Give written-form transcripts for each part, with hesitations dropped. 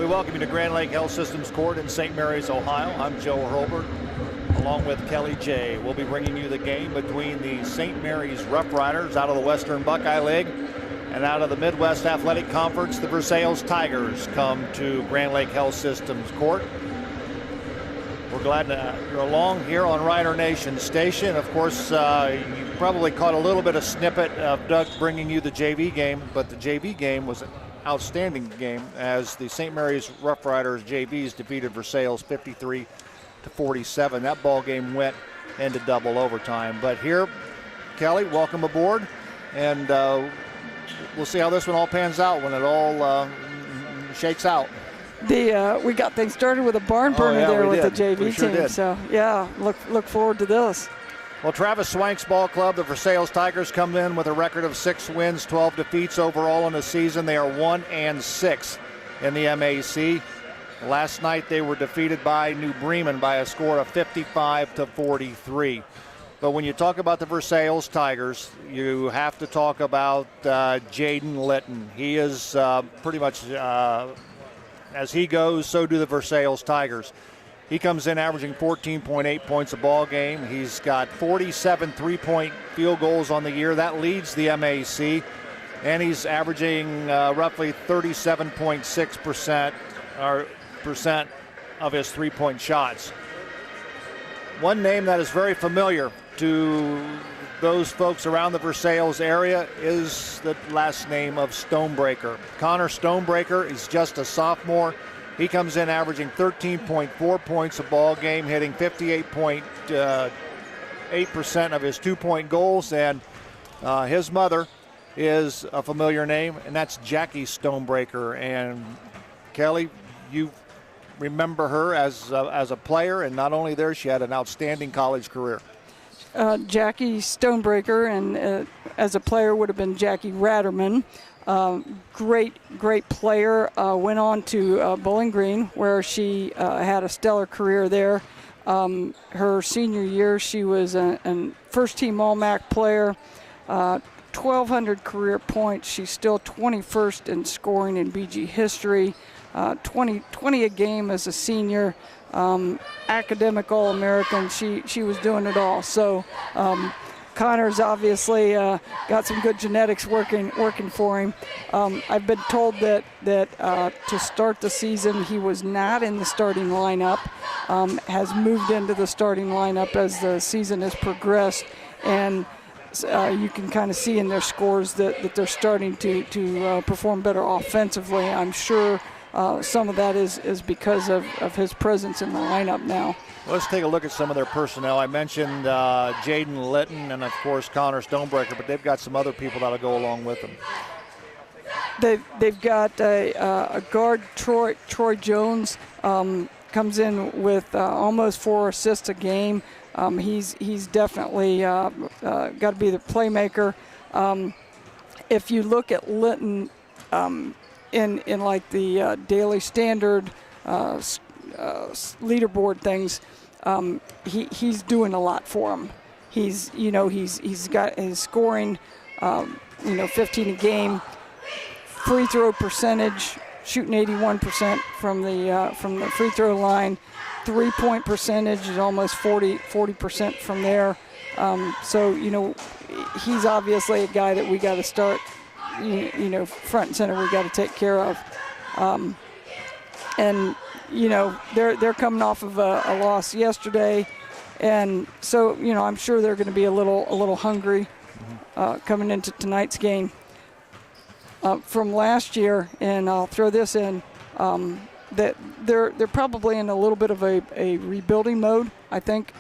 We welcome you to Grand Lake Health Systems Court in St. Mary's, Ohio. I'm Joe Hurlbert, along with Kelly J. We'll be bringing you the game between the St. Mary's Rough Riders out of the Western Buckeye League and out of the Midwest Athletic Conference, the Versailles Tigers come to Grand Lake Health Systems Court. We're glad you're along here on Rider Nation Station. Of course, you probably caught a little bit of snippet of Doug bringing you the JV game, but the JV game was an outstanding game as the St. Mary's Rough Riders JVs defeated Versailles 53-47. That ball game went into double overtime. But here, Kelly, welcome aboard, and we'll see how this one all pans out when it all shakes out. We got things started with a barn burner there with the JV sure team. Did. So yeah, look forward to this. Well, Travis Swank's ball club, the Versailles Tigers, come in with a record of 6 wins, 12 defeats overall in the season. They are 1-6 in the MAC. Last night they were defeated by New Bremen by a score of 55-43. But when you talk about the Versailles Tigers, you have to talk about Jaden Litton. He is pretty much, as he goes, so do the Versailles Tigers. He comes in averaging 14.8 points a ball game. He's got 47 three-point field goals on the year. That leads the MAC. And he's averaging roughly 37.6% of his three-point shots. One name that is very familiar to those folks around the Versailles area is the last name of Stonebreaker. Connor Stonebreaker is just a sophomore. He comes in averaging 13.4 points a ball game, hitting 58.8% of his two-point goals, and his mother is a familiar name, and that's Jackie Stonebreaker. And Kelly, you remember her as a player, and not only there, she had an outstanding college career. Jackie Stonebreaker, and as a player would have been Jackie Ratterman. Great player. Went on to Bowling Green, where she had a stellar career there. Her senior year, she was a first-team All-MAC player. 1,200 career points. She's still 21st in scoring in BG history. 20 a game as a senior. Academic All-American. She was doing it all. So Connor's obviously got some good genetics working for him. I've been told that to start the season he was not in the starting lineup. Has moved into the starting lineup as the season has progressed, and you can kind of see in their scores that they're starting to perform better offensively. I'm sure some of that is because of his presence in the lineup now. Let's take a look at some of their personnel. I mentioned Jaden Litton and, of course, Connor Stonebreaker, but they've got some other people that'll go along with them. They've got a guard, Troy Jones, comes in with almost 4 assists a game. He's definitely got to be the playmaker. If you look at Litton in like the Daily Standard leaderboard things, he's doing a lot for him. He's got his scoring, 15 a game, free throw percentage, shooting 81% from the free throw line. 3-point percentage is almost 40% from there. So he's obviously a guy that we got to start, front and center. We got to take care of. And they're coming off of a loss yesterday, and so I'm sure they're going to be a little hungry coming into tonight's game. From last year, and I'll throw this in, that they're probably in a little bit of a rebuilding mode. I think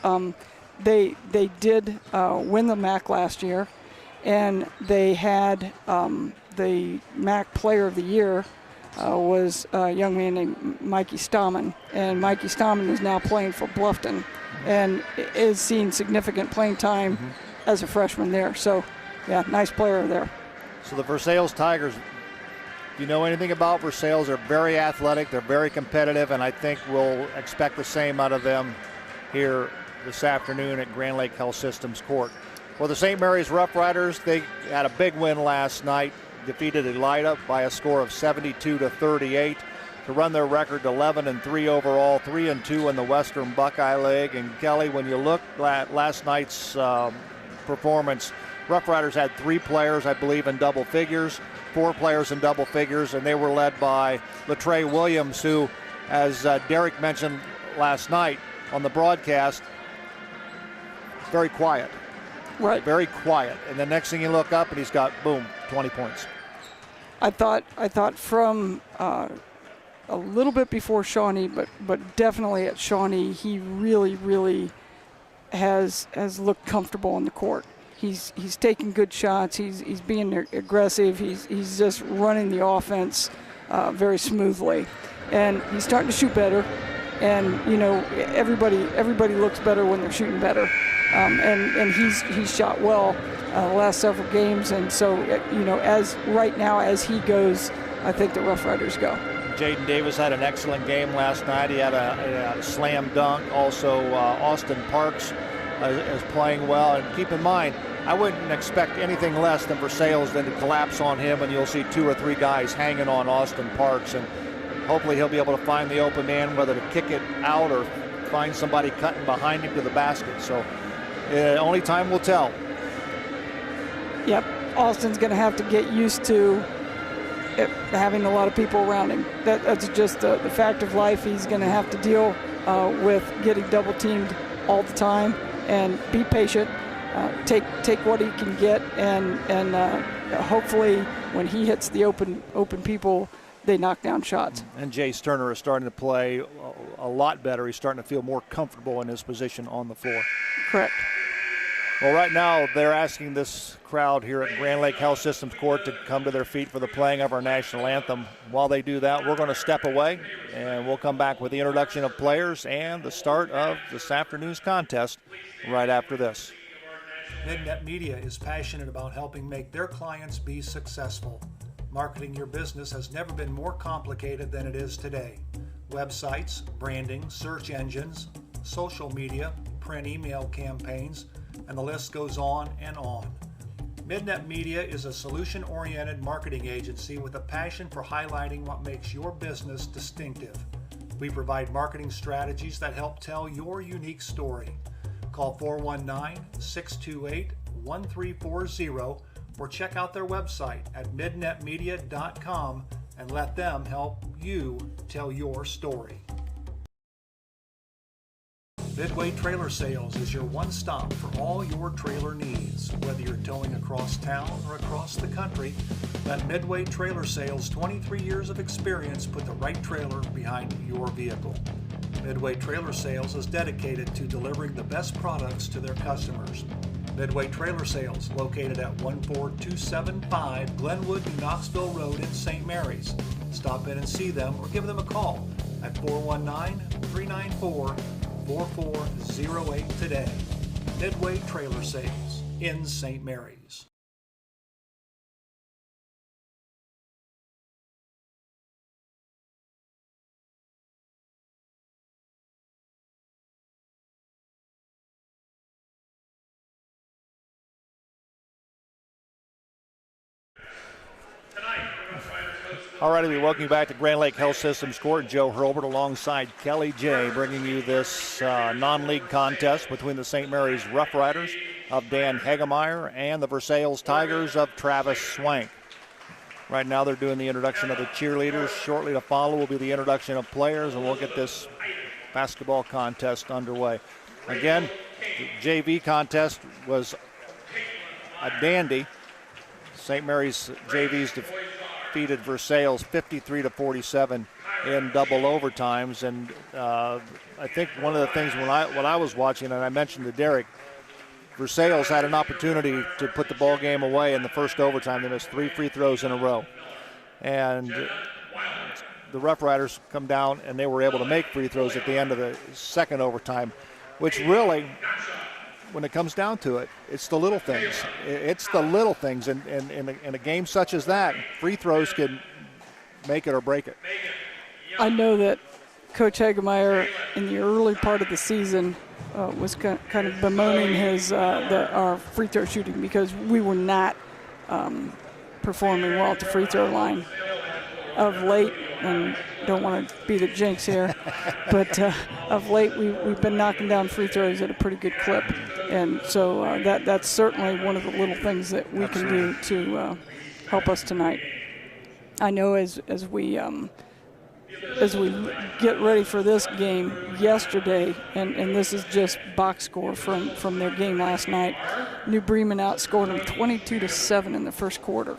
they did win the MAC last year, and they had the MAC Player of the Year. Was a young man named Mikey Stammen, and Mikey Stammen is now playing for Bluffton and is seeing significant playing time as a freshman there. So, yeah, nice player there. So the Versailles Tigers, if you know anything about Versailles, they're very athletic, they're very competitive, and I think we'll expect the same out of them here this afternoon at Grand Lake Health Systems Court. Well, the St. Mary's Rough Riders, they had a big win last night. Defeated Elida by a score of 72-38. to run their record to 11-3 overall, 3-2 in the Western Buckeye League. And Kelly, when you look at last night's performance, Rough Riders had 3 players, I believe, in double figures, 4 players in double figures, and they were led by Latrey Williams, who, as Derek mentioned last night on the broadcast, very quiet. Right. Very quiet. And the next thing you look up and he's got, boom, 20 points. I thought from a little bit before Shawnee, but definitely at Shawnee, he really has looked comfortable on the court. He's taking good shots. He's being aggressive. He's just running the offense very smoothly, and he's starting to shoot better. And you know, everybody looks better when they're shooting better. And he's shot well the last several games, and so you know, as right now as he goes, I think the Rough Riders go. Jaden Davis had an excellent game last night. He had a slam dunk. Also, Austin Parks is playing well. And keep in mind, I wouldn't expect anything less than Versailles than to collapse on him, and you'll see 2 or 3 guys hanging on Austin Parks, and hopefully he'll be able to find the open man, whether to kick it out or find somebody cutting behind him to the basket. So only time will tell. Yep, Austin's going to have to get used to having a lot of people around him. That's just the fact of life. He's going to have to deal with getting double teamed all the time, and be patient. Take what he can get, and hopefully when he hits the open people, they knock down shots. And Jace Turner is starting to play a lot better. He's starting to feel more comfortable in his position on the floor. Correct. Well, right now they're asking this crowd here at Grand Lake Health Systems Court to come to their feet for the playing of our national anthem. While they do that, we're going to step away, and we'll come back with the introduction of players and the start of this afternoon's contest right after this. MidNet Media is passionate about helping make their clients be successful. Marketing your business has never been more complicated than it is today. Websites, branding, search engines, social media, print email campaigns, and the list goes on and on. MidNet Media is a solution-oriented marketing agency with a passion for highlighting what makes your business distinctive. We provide marketing strategies that help tell your unique story. Call 419-628-1340 or check out their website at midnetmedia.com and let them help you tell your story. Midway Trailer Sales is your one-stop for all your trailer needs. Whether you're towing across town or across the country, let Midway Trailer Sales' 23 years of experience put the right trailer behind your vehicle. Midway Trailer Sales is dedicated to delivering the best products to their customers. Midway Trailer Sales, located at 14275 Glenwood, New Knoxville Road in St. Mary's. Stop in and see them or give them a call at 419-394-4408 today. Midway Trailer Sales in St. Mary's. All righty, we welcome you back to Grand Lake Health Systems Court. Joe Hurlbert alongside Kelly J, bringing you this non-league contest between the St. Mary's Rough Riders of Dan Hegemeyer and the Versailles Tigers of Travis Swank. Right now they're doing the introduction of the cheerleaders. Shortly to follow will be the introduction of players, and we'll get this basketball contest underway. Again, the JV contest was a dandy. St. Mary's JVs defeated Versailles 53-47 in double overtimes, and I think one of the things when I was watching, and I mentioned to Derek, Versailles had an opportunity to put the ball game away in the first overtime. They missed 3 free throws in a row, and the Rough Riders come down and they were able to make free throws at the end of the second overtime, which really, when it comes down to it, it's the little things. It's the little things. In a game such as that, free throws can make it or break it. I know that Coach Hegemeyer in the early part of the season was kind of bemoaning our free throw shooting because we were not performing well at the free throw line. Of late, and don't want to be the jinx here, but of late we've been knocking down free throws at a pretty good clip, and so that's certainly one of the little things that we can do to help us tonight. I know as we get ready for this game yesterday, and this is just box score from their game last night, New Bremen outscored them 22-7 in the first quarter.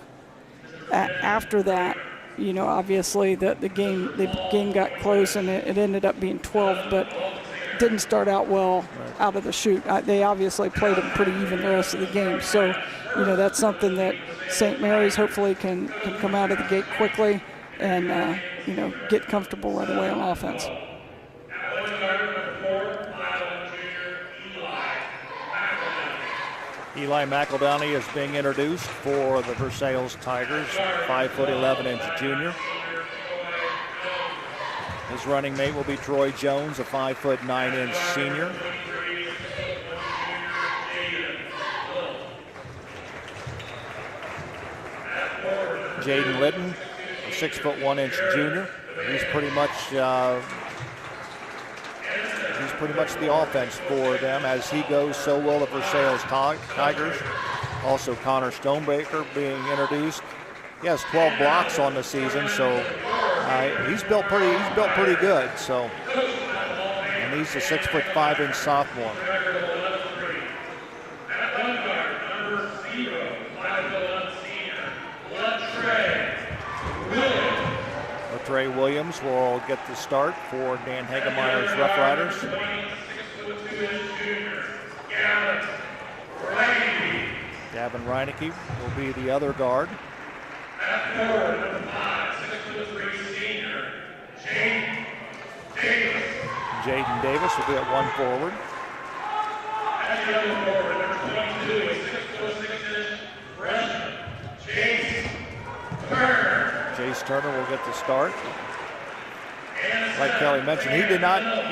After that, obviously the game got close and it ended up being 12, but didn't start out well out of the chute. They obviously played them pretty even the rest of the game. So, that's something that St. Mary's hopefully can come out of the gate quickly and, get comfortable right away on offense. Eli McEldowney is being introduced for the Versailles Tigers, 5'11" junior. His running mate will be Troy Jones, a 5'9" senior. Jaden Litton, a 6'1" junior. He's pretty much the offense for them. As he goes, so will the Versailles Tigers. Also Connor Stonebreaker being introduced. He has 12 blocks on the season, so he's built pretty good. So, and he's a 6'5" sophomore. Trey Williams will get the start for Dan Hagemeyer's Rough Riders. Gavin Reineke will be the other guard. Jaden Davis will be at one forward. Jace Turner will get the start. Like Kelly mentioned, he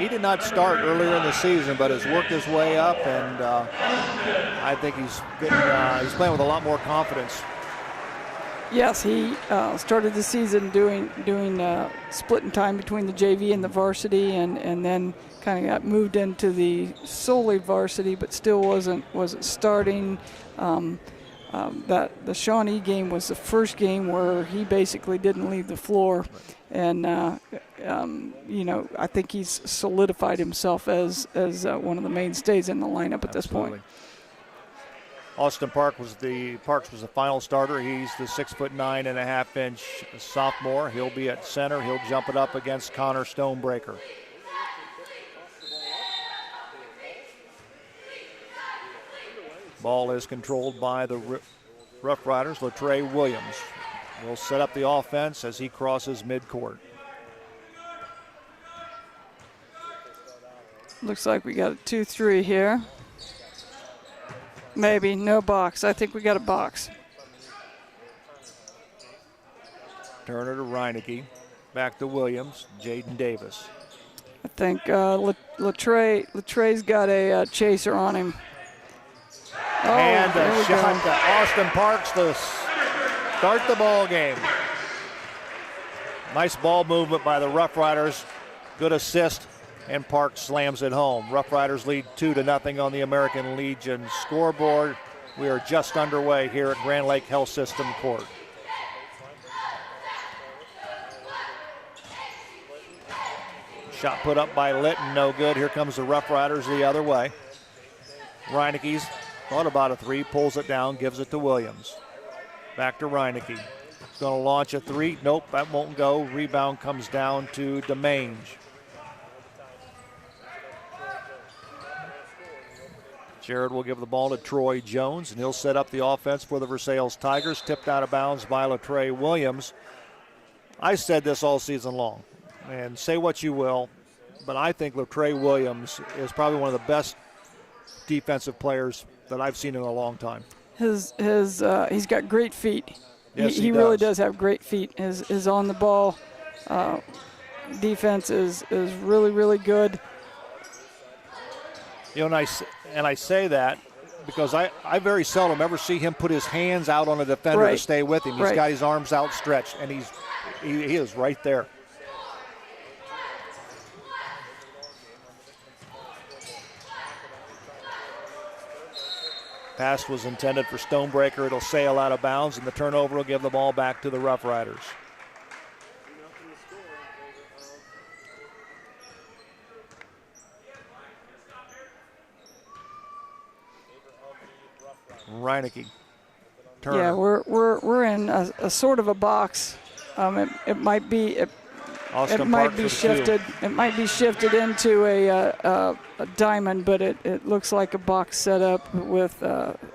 did not start earlier in the season, but has worked his way up, and I think he's playing with a lot more confidence. Yes, he started the season doing splitting time between the JV and the varsity, and then kind of got moved into the solely varsity, but still wasn't starting. That the Shawnee game was the first game where he basically didn't leave the floor, and I think he's solidified himself as one of the mainstays in the lineup at this point. Austin Parks was the final starter. He's the 6'9.5" sophomore. He'll be at center. He'll jump it up against Connor Stonebreaker. Ball is controlled by the Rough Riders. Latrey Williams will set up the offense as he crosses midcourt. Looks like we got a 2-3 here. Maybe, no box. I think we got a box. Turner to Reineke. Back to Williams. Jaden Davis. I think Latrey's got a chaser on him. And a shot to Austin Parks to start the ball game. Nice ball movement by the Rough Riders. Good assist, and Parks slams it home. Rough Riders lead 2-0 on the American Legion scoreboard. We are just underway here at Grand Lake Health System Court. Shot put up by Litton, no good. Here comes the Rough Riders the other way. Reineke's thought about a three, pulls it down, gives it to Williams. Back to Reineke. He's going to launch a three. Nope, that won't go. Rebound comes down to DeMange. Jared will give the ball to Troy Jones, and he'll set up the offense for the Versailles Tigers. Tipped out of bounds by Latrey Williams. I said this all season long, and say what you will, but I think Latrey Williams is probably one of the best defensive players that I've seen in a long time. He's got great feet. Yes, he really does have great feet. His on the ball defense is really, really good. You know, and I say that because I very seldom ever see him put his hands out on a defender to stay with him. He's got his arms outstretched, and he is right there. Pass was intended for Stonebreaker. It'll sail out of bounds, and the turnover will give the ball back to the Rough Riders. Reinecke. Turner. Yeah, we're in a sort of a box. It might be shifted. It might be shifted into a diamond, but it looks like a box setup with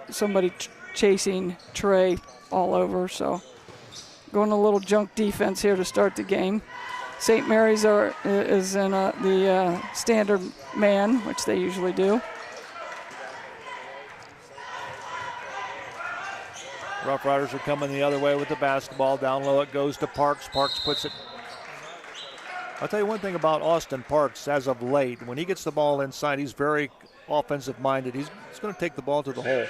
somebody chasing Trey all over. So going a little junk defense here to start the game. St. Mary's is in the standard man, which they usually do. Rough Riders are coming the other way with the basketball. Down low it goes to Parks. Parks puts it. I'll tell you one thing about Austin Parks as of late. When he gets the ball inside, he's very offensive minded. He's going to take the ball to the hole.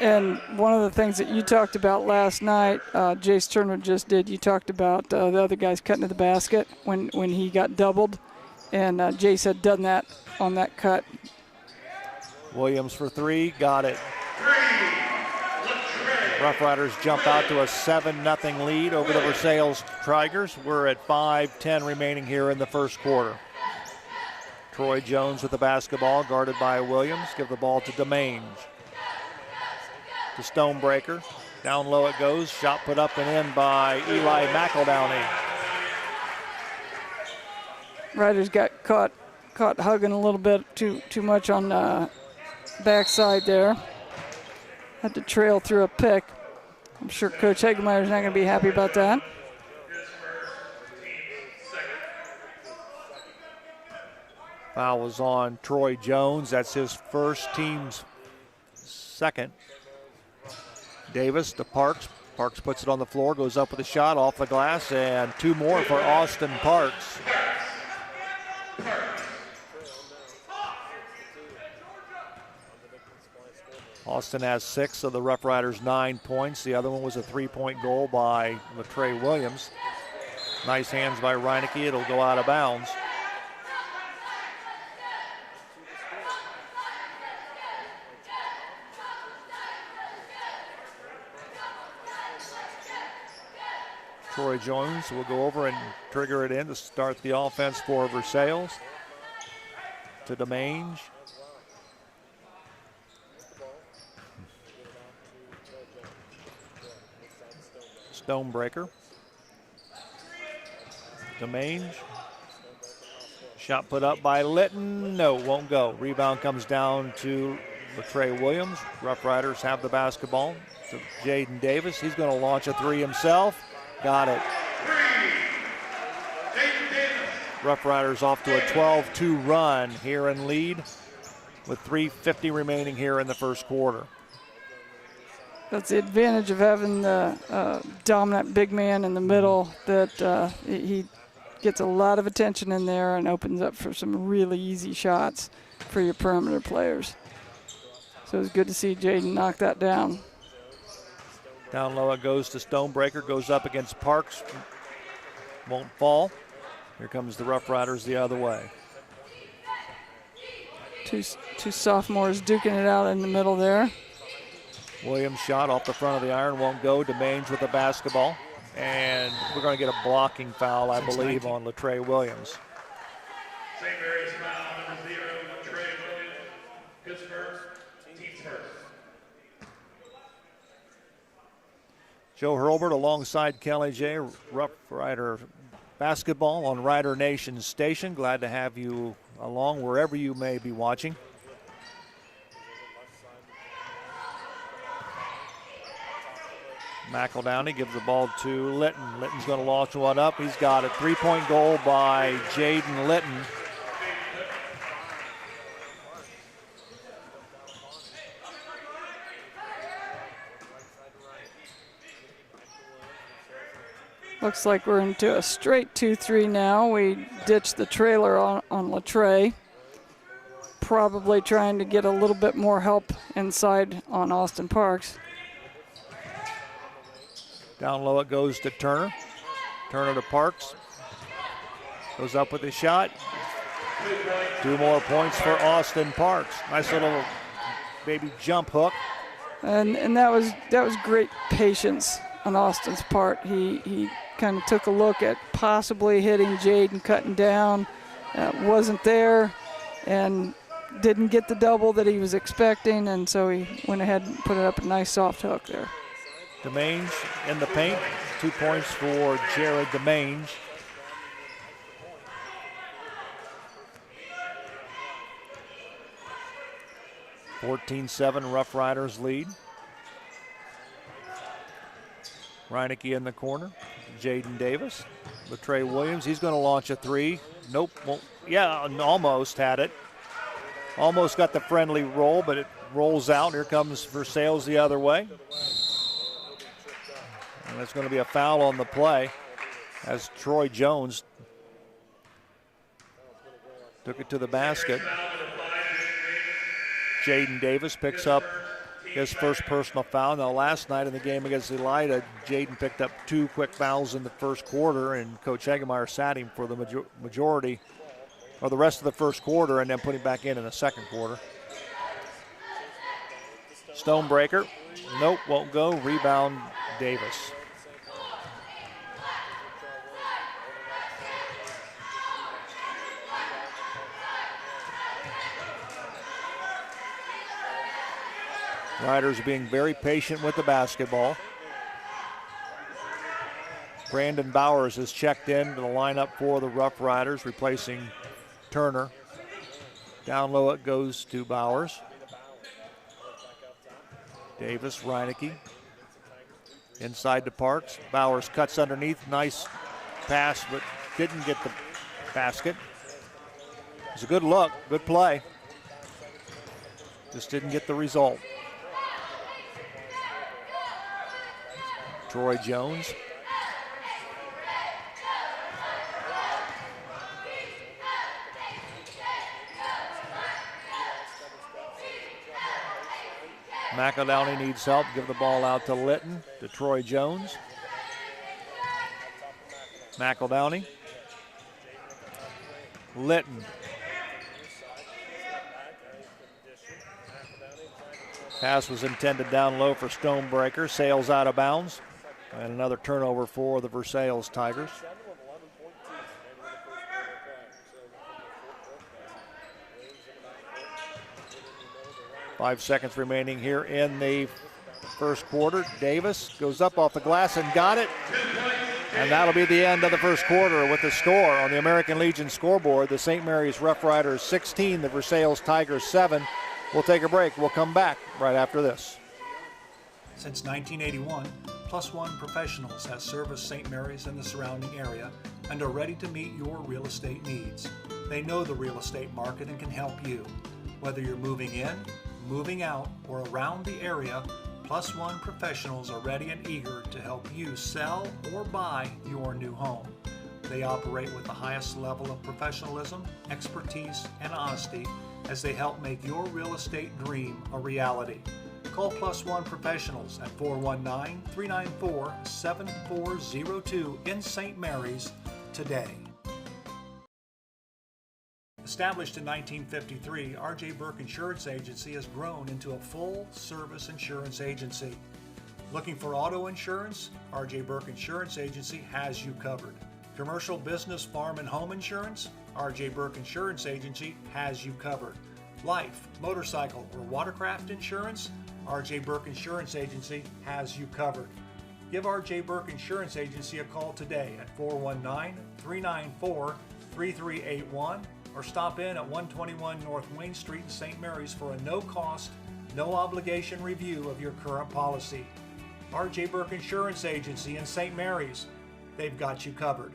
And one of the things that you talked about last night, Jace Turner just did, you talked about the other guys cutting to the basket when he got doubled. And Jace had done that on that cut. Williams for three. Got it. Rough Riders jump out to a 7-0 lead over the Versailles Tigers. We're at 5:10 remaining here in the first quarter. Troy Jones with the basketball, guarded by Williams. Give the ball to Demange. To Stonebreaker. Down low it goes. Shot put up and in by Eli McEldowney. Riders got caught hugging a little bit too much on the backside there. Had to trail through a pick. I'm sure Coach Hegemeyer's not going to be happy about that. Foul was on Troy Jones. That's his first, team's second. Davis to Parks. Parks puts it on the floor, goes up with a shot off the glass, and two more for Austin Parks. Austin has 6 of the Rough Riders' 9 points. The other one was a 3-point goal by Latrey Williams. Nice hands by Reinecke. It'll go out of bounds. Troy Jones will go over and trigger it in to start the offense for Versailles. To Demange. Stonebreaker. Demange. Shot put up by Litton. No, won't go. Rebound comes down to Latrey Williams. Rough Riders have the basketball. To Jaden Davis. He's going to launch a three himself. Got it. Rough Riders off to a 12-2 run here in lead with 3:50 remaining here in the first quarter. That's the advantage of having the dominant big man in the middle, that he gets a lot of attention in there and opens up for some really easy shots for your perimeter players. So it's good to see Jaden knock that down. Down low it goes to Stonebreaker, goes up against Parks, won't fall. Here comes the Rough Riders the other way. Two sophomores duking it out in the middle there. Williams shot off the front of the iron, won't go. Demange with the basketball. And we're going to get a blocking foul, I believe, on Latrey Williams. St. Mary's foul, number 0, Latrey Williams. Pittsburgh, team first. Joe Hurlbert alongside Kelly J. Rough Rider basketball on Rider Nation Station. Glad to have you along wherever you may be watching. McEldowney gives the ball to Litton. Litton's going to launch one up. He's got a 3-point goal by Jaden Litton. Looks like we're into a straight 2-3 now. We ditched the trailer on Latrey. Probably trying to get a little bit more help inside on Austin Parks. Down low it goes to Turner. Turner to Parks. Goes up with a shot. 2 more points for Austin Parks. Nice little baby jump hook. And that was great patience on Austin's part. He kind of took a look at possibly hitting Jade and cutting down. Wasn't there, and didn't get the double that he was expecting, and so he went ahead and put it up a nice soft hook there. Demange in the paint. 2 points for Jared Demange. (14-7) Rough Riders lead. Reinecke in the corner. Jaden Davis. Latrey Williams, he's going to launch a three. Nope. Well, yeah, almost had it. Almost got the friendly roll, but it rolls out. Here comes Versailles the other way. And it's going to be a foul on the play as Troy Jones took it to the basket. Jaden Davis picks up his first personal foul. Now, last night in the game against Elida, Jaden picked up 2 quick fouls in the first quarter, and Coach Hagemeyer sat him for the majority or the rest of the first quarter and then put him back in the second quarter. Stonebreaker, nope, won't go. Rebound, Davis. Riders being very patient with the basketball. Brandon Bowers has checked in to the lineup for the Rough Riders, replacing Turner. Down low it goes to Bowers. Davis, Reinecke. Inside to Parks. Bowers cuts underneath. Nice pass, but didn't get the basket. It's a good look, good play. Just didn't get the result. Troy Jones. McEldowney needs help. Give the ball out to Litton, to Troy Jones. McEldowney. Litton. Pass was intended down low for Stonebreaker. Sails out of bounds. And another turnover for the Versailles Tigers. Five seconds remaining here in the first quarter. Davis goes up off the glass and got it. And that'll be the end of the first quarter with the score on the American Legion scoreboard. The St. Mary's Rough Riders 16, the Versailles Tigers 7. We'll take a break. We'll come back right after this. Since 1981, Plus One Professionals has serviced St. Mary's and the surrounding area and are ready to meet your real estate needs. They know the real estate market and can help you. Whether you're moving in, moving out, or around the area, Plus One Professionals are ready and eager to help you sell or buy your new home. They operate with the highest level of professionalism, expertise, and honesty as they help make your real estate dream a reality. Call Plus One Professionals at 419-394-7402 in St. Mary's today. Established in 1953, R.J. Burke Insurance Agency has grown into a full-service insurance agency. Looking for auto insurance? R.J. Burke Insurance Agency has you covered. Commercial, business, farm, and home insurance? R.J. Burke Insurance Agency has you covered. Life, motorcycle, or watercraft insurance? R.J. Burke Insurance Agency has you covered. Give R.J. Burke Insurance Agency a call today at 419-394-3381 or stop in at 121 North Wayne Street in St. Mary's for a no-cost, no-obligation review of your current policy. R.J. Burke Insurance Agency in St. Mary's. They've got you covered.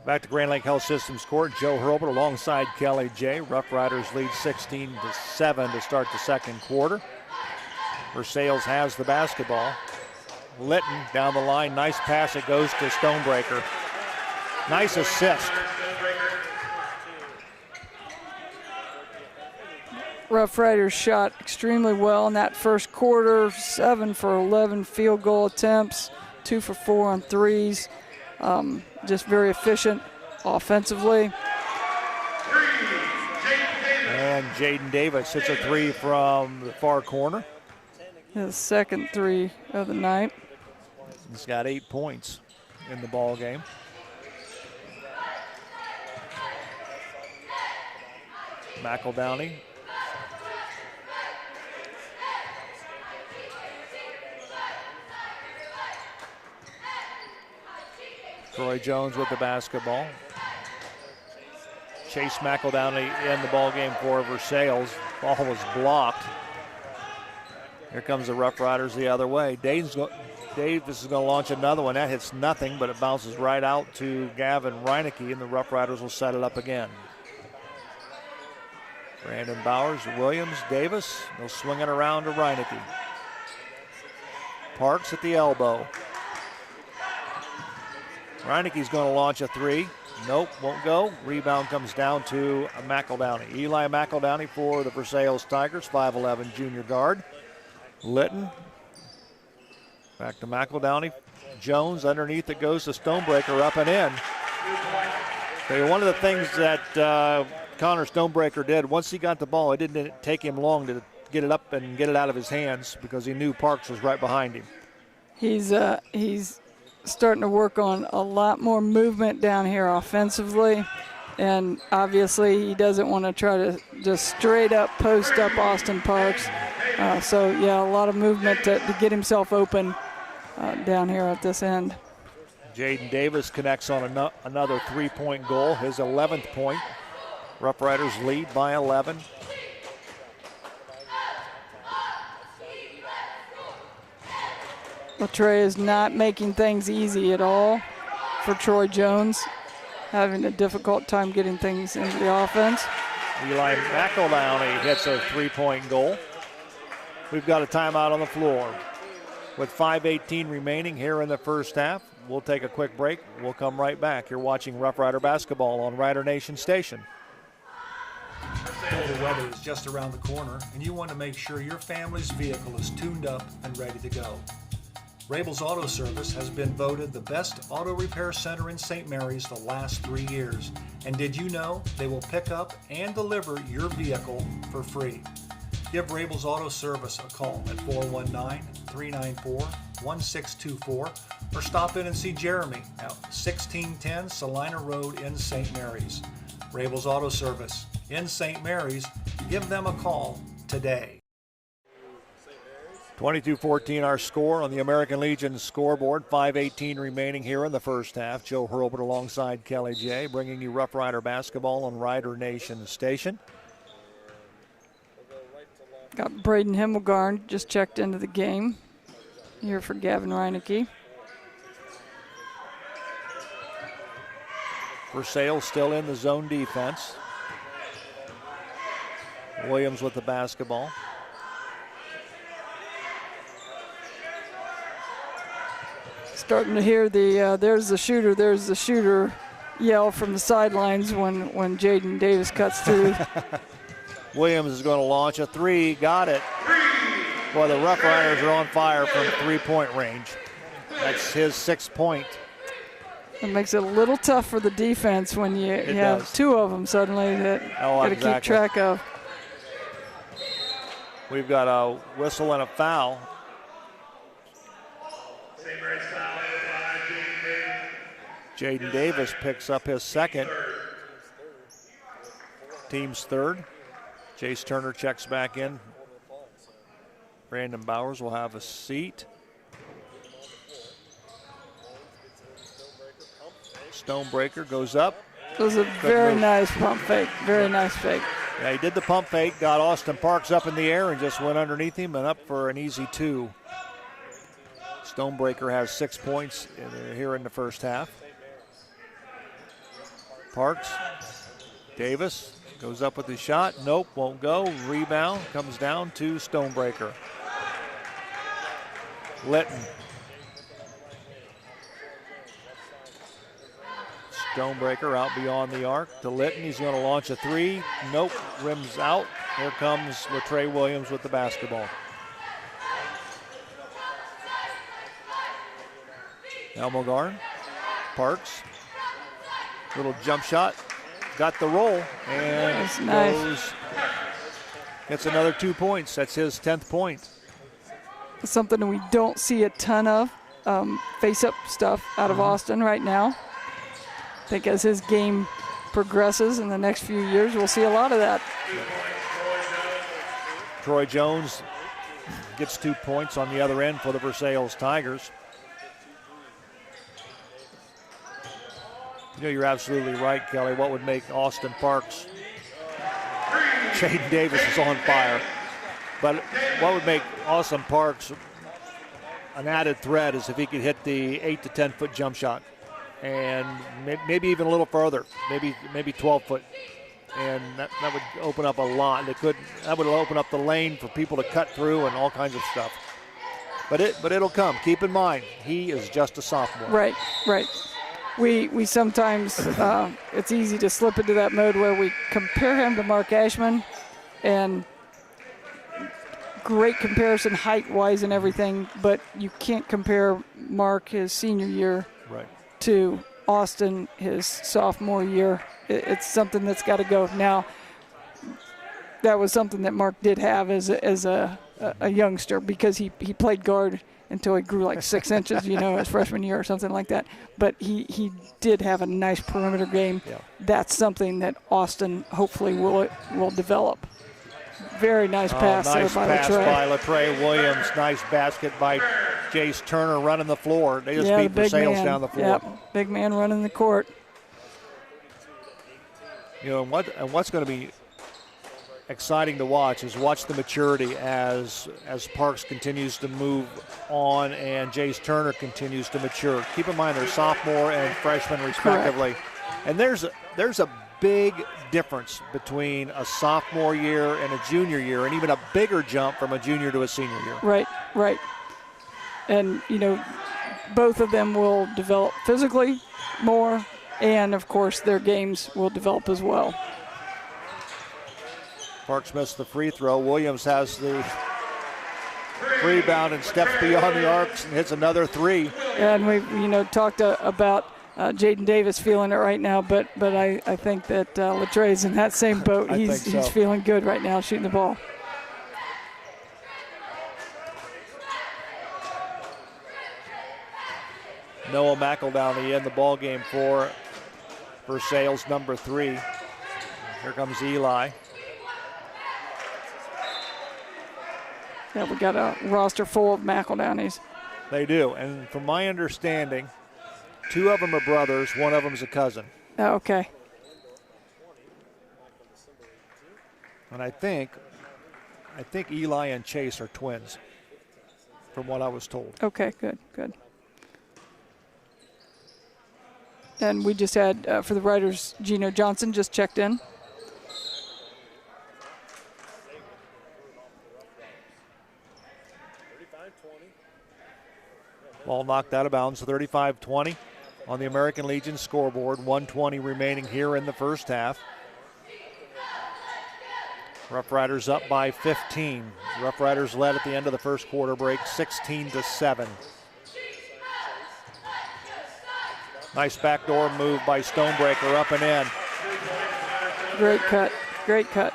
Back to Grand Lake Health Systems Court. Joe Hurlbut alongside Kelly J. Rough Riders lead 16-7 to start the second quarter. Versailles has the basketball. Litton down the line. Nice pass. It goes to Stonebreaker. Nice assist. Rough Riders shot extremely well in that first quarter. 7 for 11 field goal attempts, 2 for 4 on threes. Just very efficient offensively. And And Jaden Davis hits a three from the far corner. His second three of the night. He's got 8 points in the ball game. McEldowney. Troy Jones with the basketball. Chase McEldowney in the ball game for Versailles. Ball was blocked. Here comes the Rough Riders the other way. Davis is going to launch another one. That hits nothing, but it bounces right out to Gavin Reinecke, and the Rough Riders will set it up again. Brandon Bowers, Williams, Davis. They'll swing it around to Reinecke. Parks at the elbow. Reinecke's going to launch a three. Nope, won't go. Rebound comes down to McEldowney. Eli McEldowney for the Versailles Tigers, 5'11" junior guard. Litton. Back to McEldowney. Jones underneath it goes to Stonebreaker, up and in. Okay, one of the things that Connor Stonebreaker did, once he got the ball, it didn't take him long to get it up and get it out of his hands because he knew Parks was right behind him. He's starting to work on a lot more movement down here offensively, and obviously he doesn't want to try to just straight up post up Austin Parks. So yeah, a lot of movement to get himself open down here at this end. Jaden Davis connects on another 3-point goal, his 11th point. Rough Riders lead by 11. Latre is not making things easy at all for Troy Jones, having a difficult time getting things into the offense. Eli McEldowney hits a 3-point goal. We've got a timeout on the floor. With 5:18 remaining here in the first half, we'll take a quick break. We'll come right back. You're watching Rough Rider basketball on Rider Nation Station. The weather is just around the corner, and you want to make sure your family's vehicle is tuned up and ready to go. Rabel's Auto Service has been voted the best auto repair center in St. Mary's the last 3 years. And did you know they will pick up and deliver your vehicle for free? Give Rabel's Auto Service a call at 419-394-1624 or stop in and see Jeremy at 1610 Salina Road in St. Mary's. Rabel's Auto Service in St. Mary's. Give them a call today. 22-14 our score on the American Legion scoreboard. 5:18 remaining here in the first half. Joe Hurlbert alongside Kelly J, bringing you Rough Rider basketball on Rider Nation Station. Got Braden Himmelgarn just checked into the game here for Gavin Reinecke. Versailles still in the zone defense. Williams with the basketball. Starting to hear the there's the shooter yell from the sidelines when Jaden Davis cuts through. Williams is going to launch a three. Got it. Boy, the Rough Riders are on fire from 3-point range. That's his 6th point. It makes it a little tough for the defense when you have two of them suddenly that got to keep track of. We've got a whistle and a foul. Jaden Davis picks up his 2nd. Team's 3rd. Jace Turner checks back in. Brandon Bowers will have a seat. Stonebreaker goes up. It was a very nice pump fake. Very nice fake. Yeah, he did the pump fake, got Austin Parks up in the air and just went underneath him and up for an easy 2. Stonebreaker has 6 points here in the first half. Parks, Davis goes up with his shot. Nope, won't go. Rebound comes down to Stonebreaker. Litton. Stonebreaker out beyond the arc to Litton. He's going to launch a 3. Nope, rims out. Here comes Latre Williams with the basketball. Elmogarn, Parks, little jump shot, got the roll and That's nice. gets another 2 points. That's his 10th point. Something we don't see a ton of face-up stuff out of Austin right now. I think as his game progresses in the next few years, we'll see a lot of that. Troy Jones gets 2 points on the other end for the Versailles Tigers. You know, you're absolutely right, Kelly. What would make Austin Parks? Jaden Davis is on fire. But what would make Austin Parks an added threat is if he could hit the 8 to 10 foot jump shot, and maybe even a little further, maybe 12 foot, and that would open up a lot. That would open up the lane for people to cut through and all kinds of stuff. But it'll come. Keep in mind, he is just a sophomore. Right. We sometimes, it's easy to slip into that mode where we compare him to Mark Ashman, and great comparison height-wise and everything, but you can't compare Mark his senior year to Austin his sophomore year. It's something that's got to go. Now, that was something that Mark did have as a youngster, because he played guard until he grew like 6 inches, his freshman year or something like that. But he did have a nice perimeter game. Yeah. That's something that Austin hopefully will develop. Very nice pass nice there by pass Latrey. by Latrey Williams. Nice basket by Jace Turner running the floor. They just beat Versailles down the floor. Yep, big man running the court. And what's going to be exciting to watch is the maturity as Parks continues to move on and Jace Turner continues to mature. Keep in mind they're sophomore and freshman respectively. Correct. And there's a big difference between a sophomore year and a junior year, and even a bigger jump from a junior to a senior year. Right. And, both of them will develop physically more, and, of course, their games will develop as well. Parks missed the free throw. Williams has the rebound and steps beyond the arcs and hits another three. And we've, talked about Jaden Davis feeling it right now, but I think that Latrey's in that same boat. He's feeling good right now shooting the ball. Noah McEldowney in the ball game for Versailles, number 3. Here comes Eli. Yeah, we got a roster full of McEldowneys. They do, and from my understanding, 2 of them are brothers, 1 of them is a cousin. Oh, okay. And I think Eli and Chase are twins, from what I was told. Okay, good. And we just had, for the writers, Gino Johnson just checked in. Ball knocked out of bounds, 35-20 on the American Legion scoreboard. 1:20 remaining here in the first half. Rough Riders up by 15. Rough Riders led at the end of the first quarter break, 16-7. Nice backdoor move by Stonebreaker, up and in. Great cut.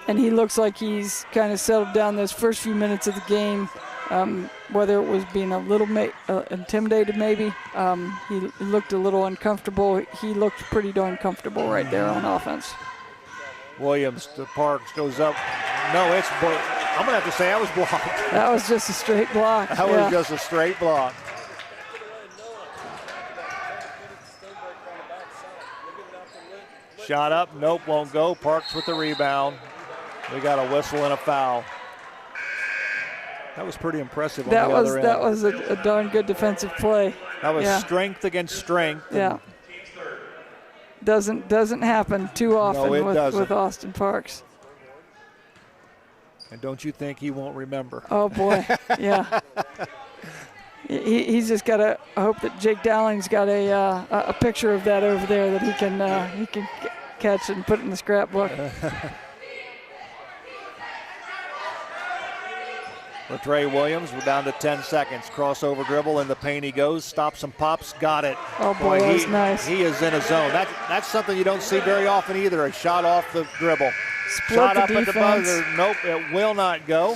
And he looks like he's kind of settled down those first few minutes of the game. Whether it was being a little intimidated maybe, he looked a little uncomfortable. He looked pretty darn comfortable right there on offense. Williams to Parks, goes up. No, I'm going to have to say that was blocked. That was just a straight block. That was just a straight block. Shot up, nope, won't go. Parks with the rebound. We got a whistle and a foul. That was pretty impressive on the other end. That was a darn good defensive play. That was strength against strength. Yeah. Doesn't happen too often with Austin Parks. And don't you think he won't remember? Oh boy, yeah. He's just got to hope that Jake Dowling's got a picture of that over there that he can catch and put in the scrapbook. LaTrey Williams, we're down to 10 seconds. Crossover dribble, in the paint he goes, stops and pops, got it. Oh boy, that was nice. He is in a zone. That's something you don't see very often either, a shot off the dribble. Split Shot the up defense. at the buzzer, nope, it will not go.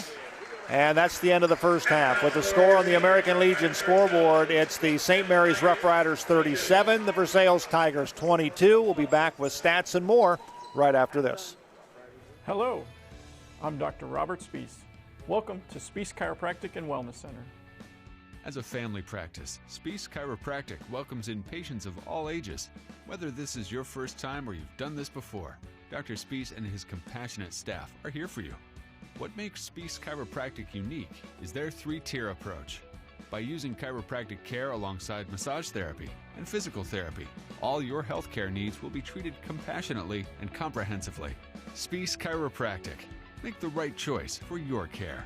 And that's the end of the first half. With the score on the American Legion scoreboard, it's the St. Mary's Rough Riders 37, the Versailles Tigers 22. We'll be back with stats and more right after this. Hello, I'm Dr. Robert Spies. Welcome to Spies Chiropractic and Wellness Center. As a family practice, Spies Chiropractic welcomes in patients of all ages. Whether this is your first time or you've done this before, Dr. Spies and his compassionate staff are here for you. What makes Spies Chiropractic unique is their three-tier approach. By using chiropractic care alongside massage therapy and physical therapy, all your healthcare needs will be treated compassionately and comprehensively. Spies Chiropractic. Make the right choice for your care.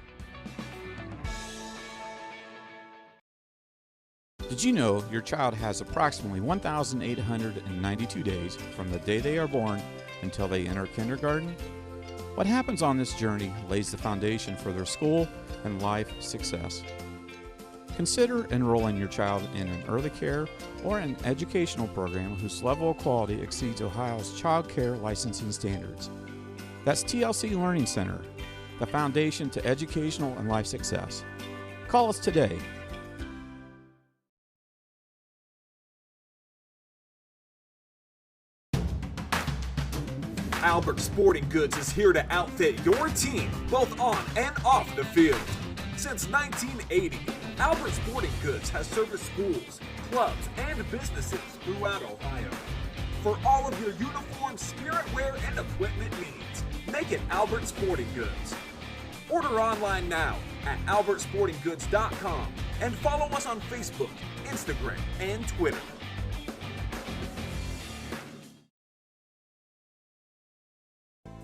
Did you know your child has approximately 1,892 days from the day they are born until they enter kindergarten? What happens on this journey lays the foundation for their school and life success. Consider enrolling your child in an early care or an educational program whose level of quality exceeds Ohio's child care licensing standards. That's TLC Learning Center, the foundation to educational and life success. Call us today. Albert Sporting Goods is here to outfit your team, both on and off the field. Since 1980, Albert Sporting Goods has serviced schools, clubs, and businesses throughout Ohio. For all of your uniform, spirit wear, and equipment needs, make it Albert Sporting Goods. Order online now at albertsportinggoods.com and follow us on Facebook, Instagram, and Twitter.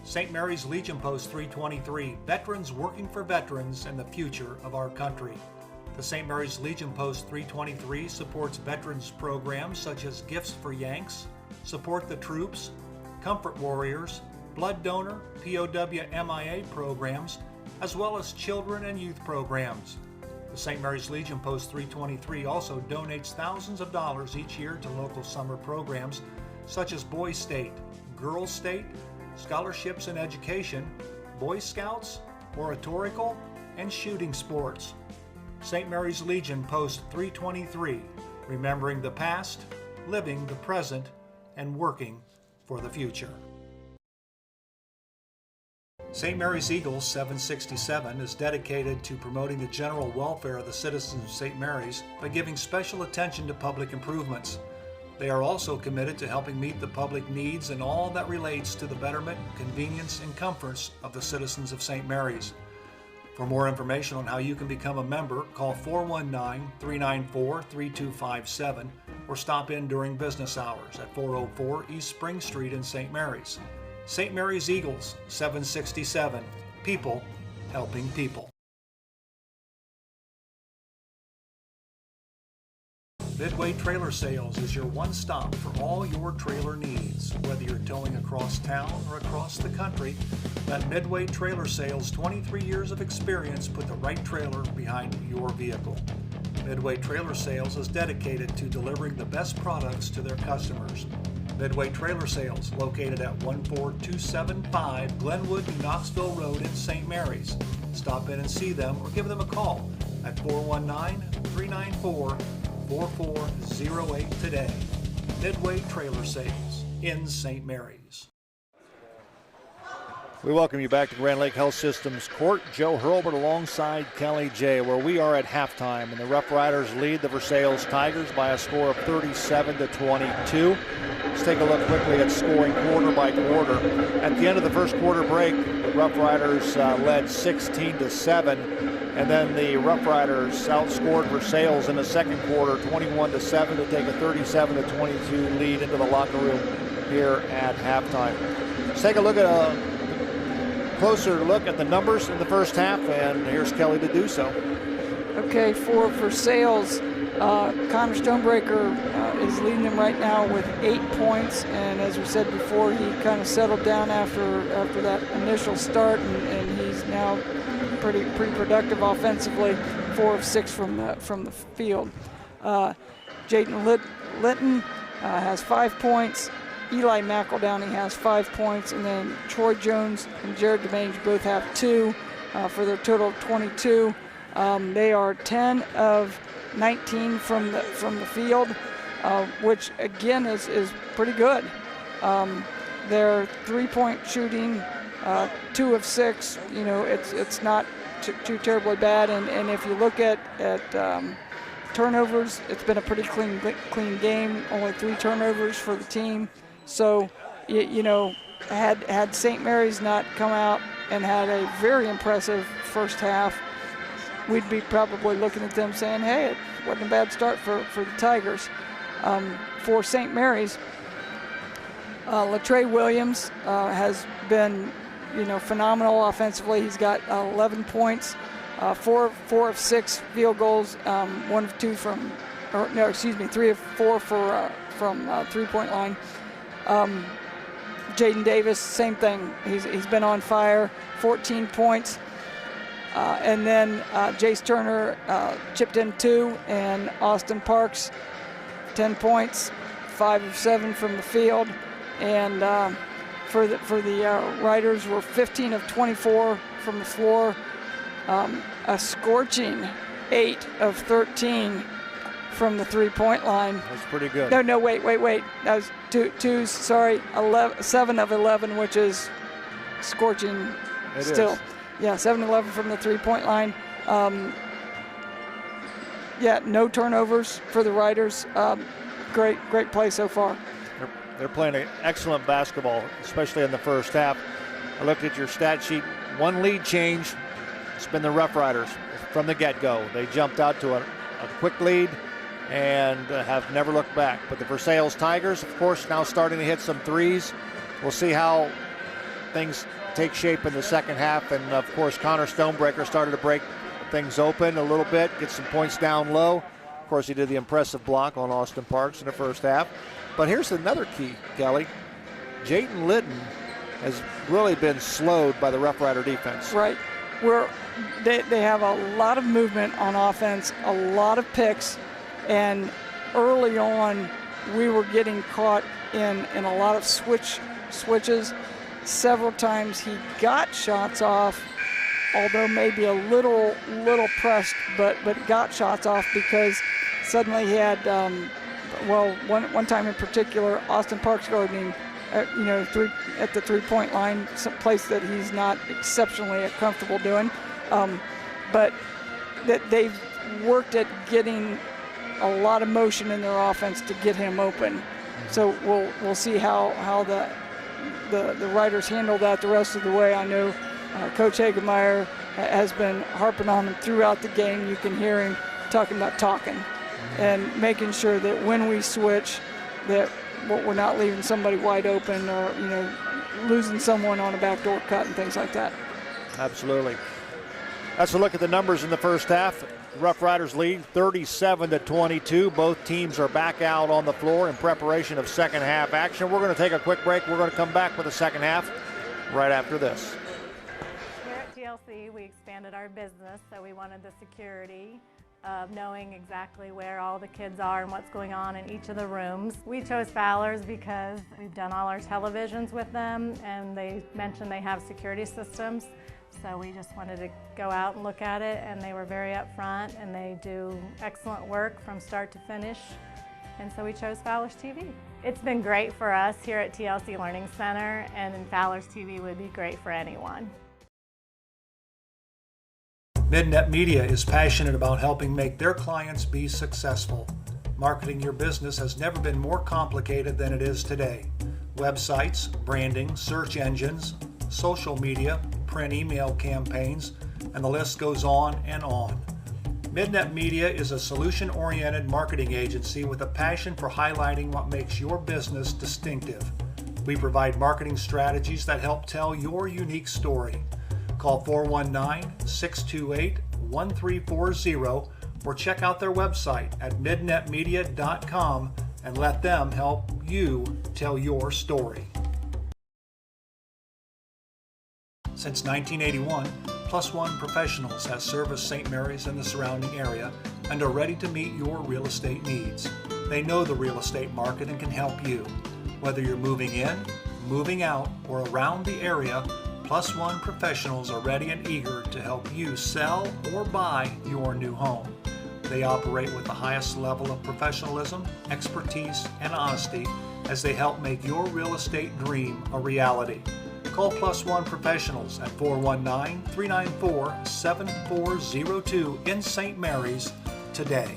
St. Mary's Legion Post 323, veterans working for veterans and the future of our country. The St. Mary's Legion Post 323 supports veterans programs such as Gifts for Yanks, Support the Troops, Comfort Warriors, Blood Donor, POW MIA programs, as well as children and youth programs. The St. Mary's Legion Post 323 also donates thousands of dollars each year to local summer programs such as Boys State, Girls State, Scholarships in Education, Boy Scouts, Oratorical, and Shooting Sports. St. Mary's Legion Post 323, remembering the past, living the present, and working for the future. St. Mary's Eagles 767 is dedicated to promoting the general welfare of the citizens of St. Mary's by giving special attention to public improvements. They are also committed to helping meet the public needs and all that relates to the betterment, convenience, and comforts of the citizens of St. Mary's. For more information on how you can become a member, call 419-394-3257 or stop in during business hours at 404 East Spring Street in St. Mary's. St. Mary's Eagles, 767. People helping people. Midway Trailer Sales is your one-stop for all your trailer needs. Whether you're towing across town or across the country, let Midway Trailer Sales' 23 years of experience put the right trailer behind your vehicle. Midway Trailer Sales is dedicated to delivering the best products to their customers. Midway Trailer Sales, located at 14275 Glenwood, New Knoxville Road in St. Mary's. Stop in and see them or give them a call at 419-394-4408 today. Midway Trailer Sales in St. Mary's. We welcome you back to Grand Lake Health Systems Court. Joe Hurlbert alongside Kelly J, where we are at halftime, and the Rough Riders lead the Versailles Tigers by a score of 37-22. Let's take a look quickly at scoring quarter by quarter. At the end of the first quarter break, the Rough Riders led 16-7, and then the Rough Riders outscored Versailles in the second quarter 21-7 to take a 37-22 lead into the locker room here at halftime. Let's take a look at a closer look at the numbers in the first half, and here's Kelly to do so. Okay, for Versailles, Connor Stonebreaker is leading them right now with 8 points, and as we said before, he kind of settled down after that initial start, and he's now pretty productive offensively, 4 of 6 from the field. Jaden Litton has 5 points. Eli McEldowney has 5 points, and then Troy Jones and Jared DeMange both have 2 for their total of 22. They are 10 of 19 from the field, which again is pretty good. Their 3-point shooting, 2 of 6. You know, it's not too terribly bad. And if you look at turnovers, it's been a pretty clean game. Only 3 turnovers for the team. So, you know, had St. Mary's not come out and had a very impressive first half, we'd be probably looking at them saying, hey, it wasn't a bad start for the Tigers. For St. Mary's, Latrey Williams has been, you know, phenomenal offensively. He's got 11 points, 4 of 6 field goals, 1 of 2 from, or no, excuse me, 3 of 4 from 3-point line. Jaden Davis, same thing. He's been on fire, 14 points. And then Jace Turner chipped in 2, and Austin Parks, 10 points, 5 of 7 from the field. And for the Riders, were 15 of 24 from the floor, a scorching 8 of 13 from the 3-point line. That's pretty good. No, wait. That was 7 of 11, which is scorching still. Is. Yeah, 7-11 from the 3-point line. Yeah, no turnovers for the Riders. Great play so far. They're playing an excellent basketball, especially in the first half. I looked at your stat sheet. 1 lead change. It's been the Rough Riders from the get-go. They jumped out to a quick lead and have never looked back. But the Versailles Tigers, of course, now starting to hit some threes. We'll see how things take shape in the second half. And, of course, Connor Stonebreaker started to break things open a little bit, get some points down low. Of course, he did the impressive block on Austin Parks in the first half. But here's another key, Kelly. Jaden Litton has really been slowed by the Rough Rider defense. Right. They have a lot of movement on offense, a lot of picks, and early on we were getting caught in a lot of switches. Several times he got shots off, although maybe a little pressed, but got shots off because suddenly he had, one time in particular, Austin Parks guarding, at the 3-point line, some place that he's not exceptionally comfortable doing. But that they've worked at getting a lot of motion in their offense to get him open. So we'll see how the Riders handle that the rest of the way. I know Coach Hagemeyer has been harping on him throughout the game. You can hear him talking and making sure that when we switch, that we're not leaving somebody wide open or losing someone on a backdoor cut and things like that. Absolutely. That's a look at the numbers in the first half. Rough Riders lead 37-22. Both teams are back out on the floor in preparation of second half action. We're going to take a quick break. We're going to come back with the second half right after this. Here at TLC, we expanded our business, so we wanted the security of knowing exactly where all the kids are and what's going on in each of the rooms. We chose Fowler's because we've done all our televisions with them, and they mentioned they have security systems. So we just wanted to go out and look at it, and they were very upfront, and they do excellent work from start to finish. And so we chose Fowler's TV. It's been great for us here at TLC Learning Center, and Fowler's TV would be great for anyone. Midnet Media is passionate about helping make their clients be successful. Marketing your business has never been more complicated than it is today. Websites, branding, search engines, social media, print email campaigns, and the list goes on and on. Midnet Media is a solution-oriented marketing agency with a passion for highlighting what makes your business distinctive. We provide marketing strategies that help tell your unique story. Call 419-628-1340 or check out their website at midnetmedia.com and let them help you tell your story. Since 1981, Plus One Professionals has serviced St. Mary's and the surrounding area and are ready to meet your real estate needs. They know the real estate market and can help you. Whether you're moving in, moving out, or around the area, Plus One Professionals are ready and eager to help you sell or buy your new home. They operate with the highest level of professionalism, expertise, and honesty as they help make your real estate dream a reality. Call Plus One Professionals at 419-394-7402 in St. Mary's today.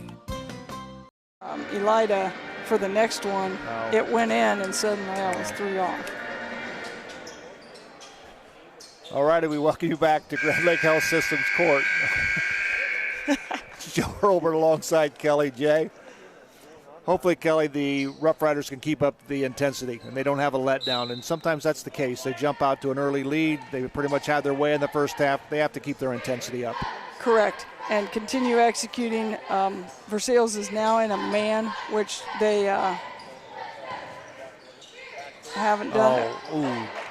Elida for the next one, it went in and suddenly I was 3 off. All righty, we welcome you back to Grand Lake Health Systems Court. Joe Hurlbert alongside Kelly J. Hopefully, Kelly, the Rough Riders can keep up the intensity and they don't have a letdown. And sometimes that's the case. They jump out to an early lead. They pretty much had their way in the first half. They have to keep their intensity up. Correct. And continue executing. Versailles is now in a man, which they haven't done.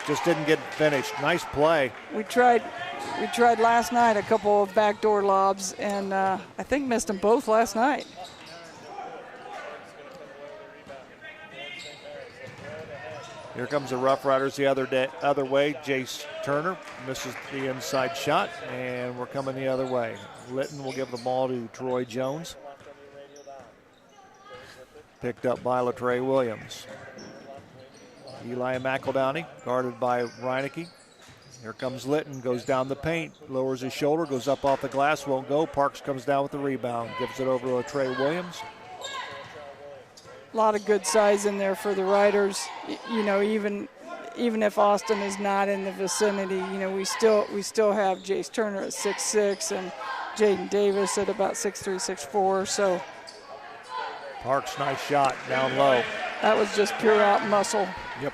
Just didn't get finished. Nice play. We tried last night a couple of backdoor lobs, and I think missed them both last night. Here comes the Rough Riders the other way. Jace Turner misses the inside shot, and we're coming the other way. Litton will give the ball to Troy Jones. Picked up by Latrey Williams. Eli McEldowney guarded by Reineke. Here comes Litton, goes down the paint, lowers his shoulder, goes up off the glass, won't go. Parks comes down with the rebound, gives it over to Latrey Williams. A lot of good size in there for the Riders. You know, even if Austin is not in the vicinity, you know, we still have Jace Turner at 6'6" and Jaden Davis at about 6'3", 6'4". So Parks, nice shot down low. That was just pure out muscle. Yep.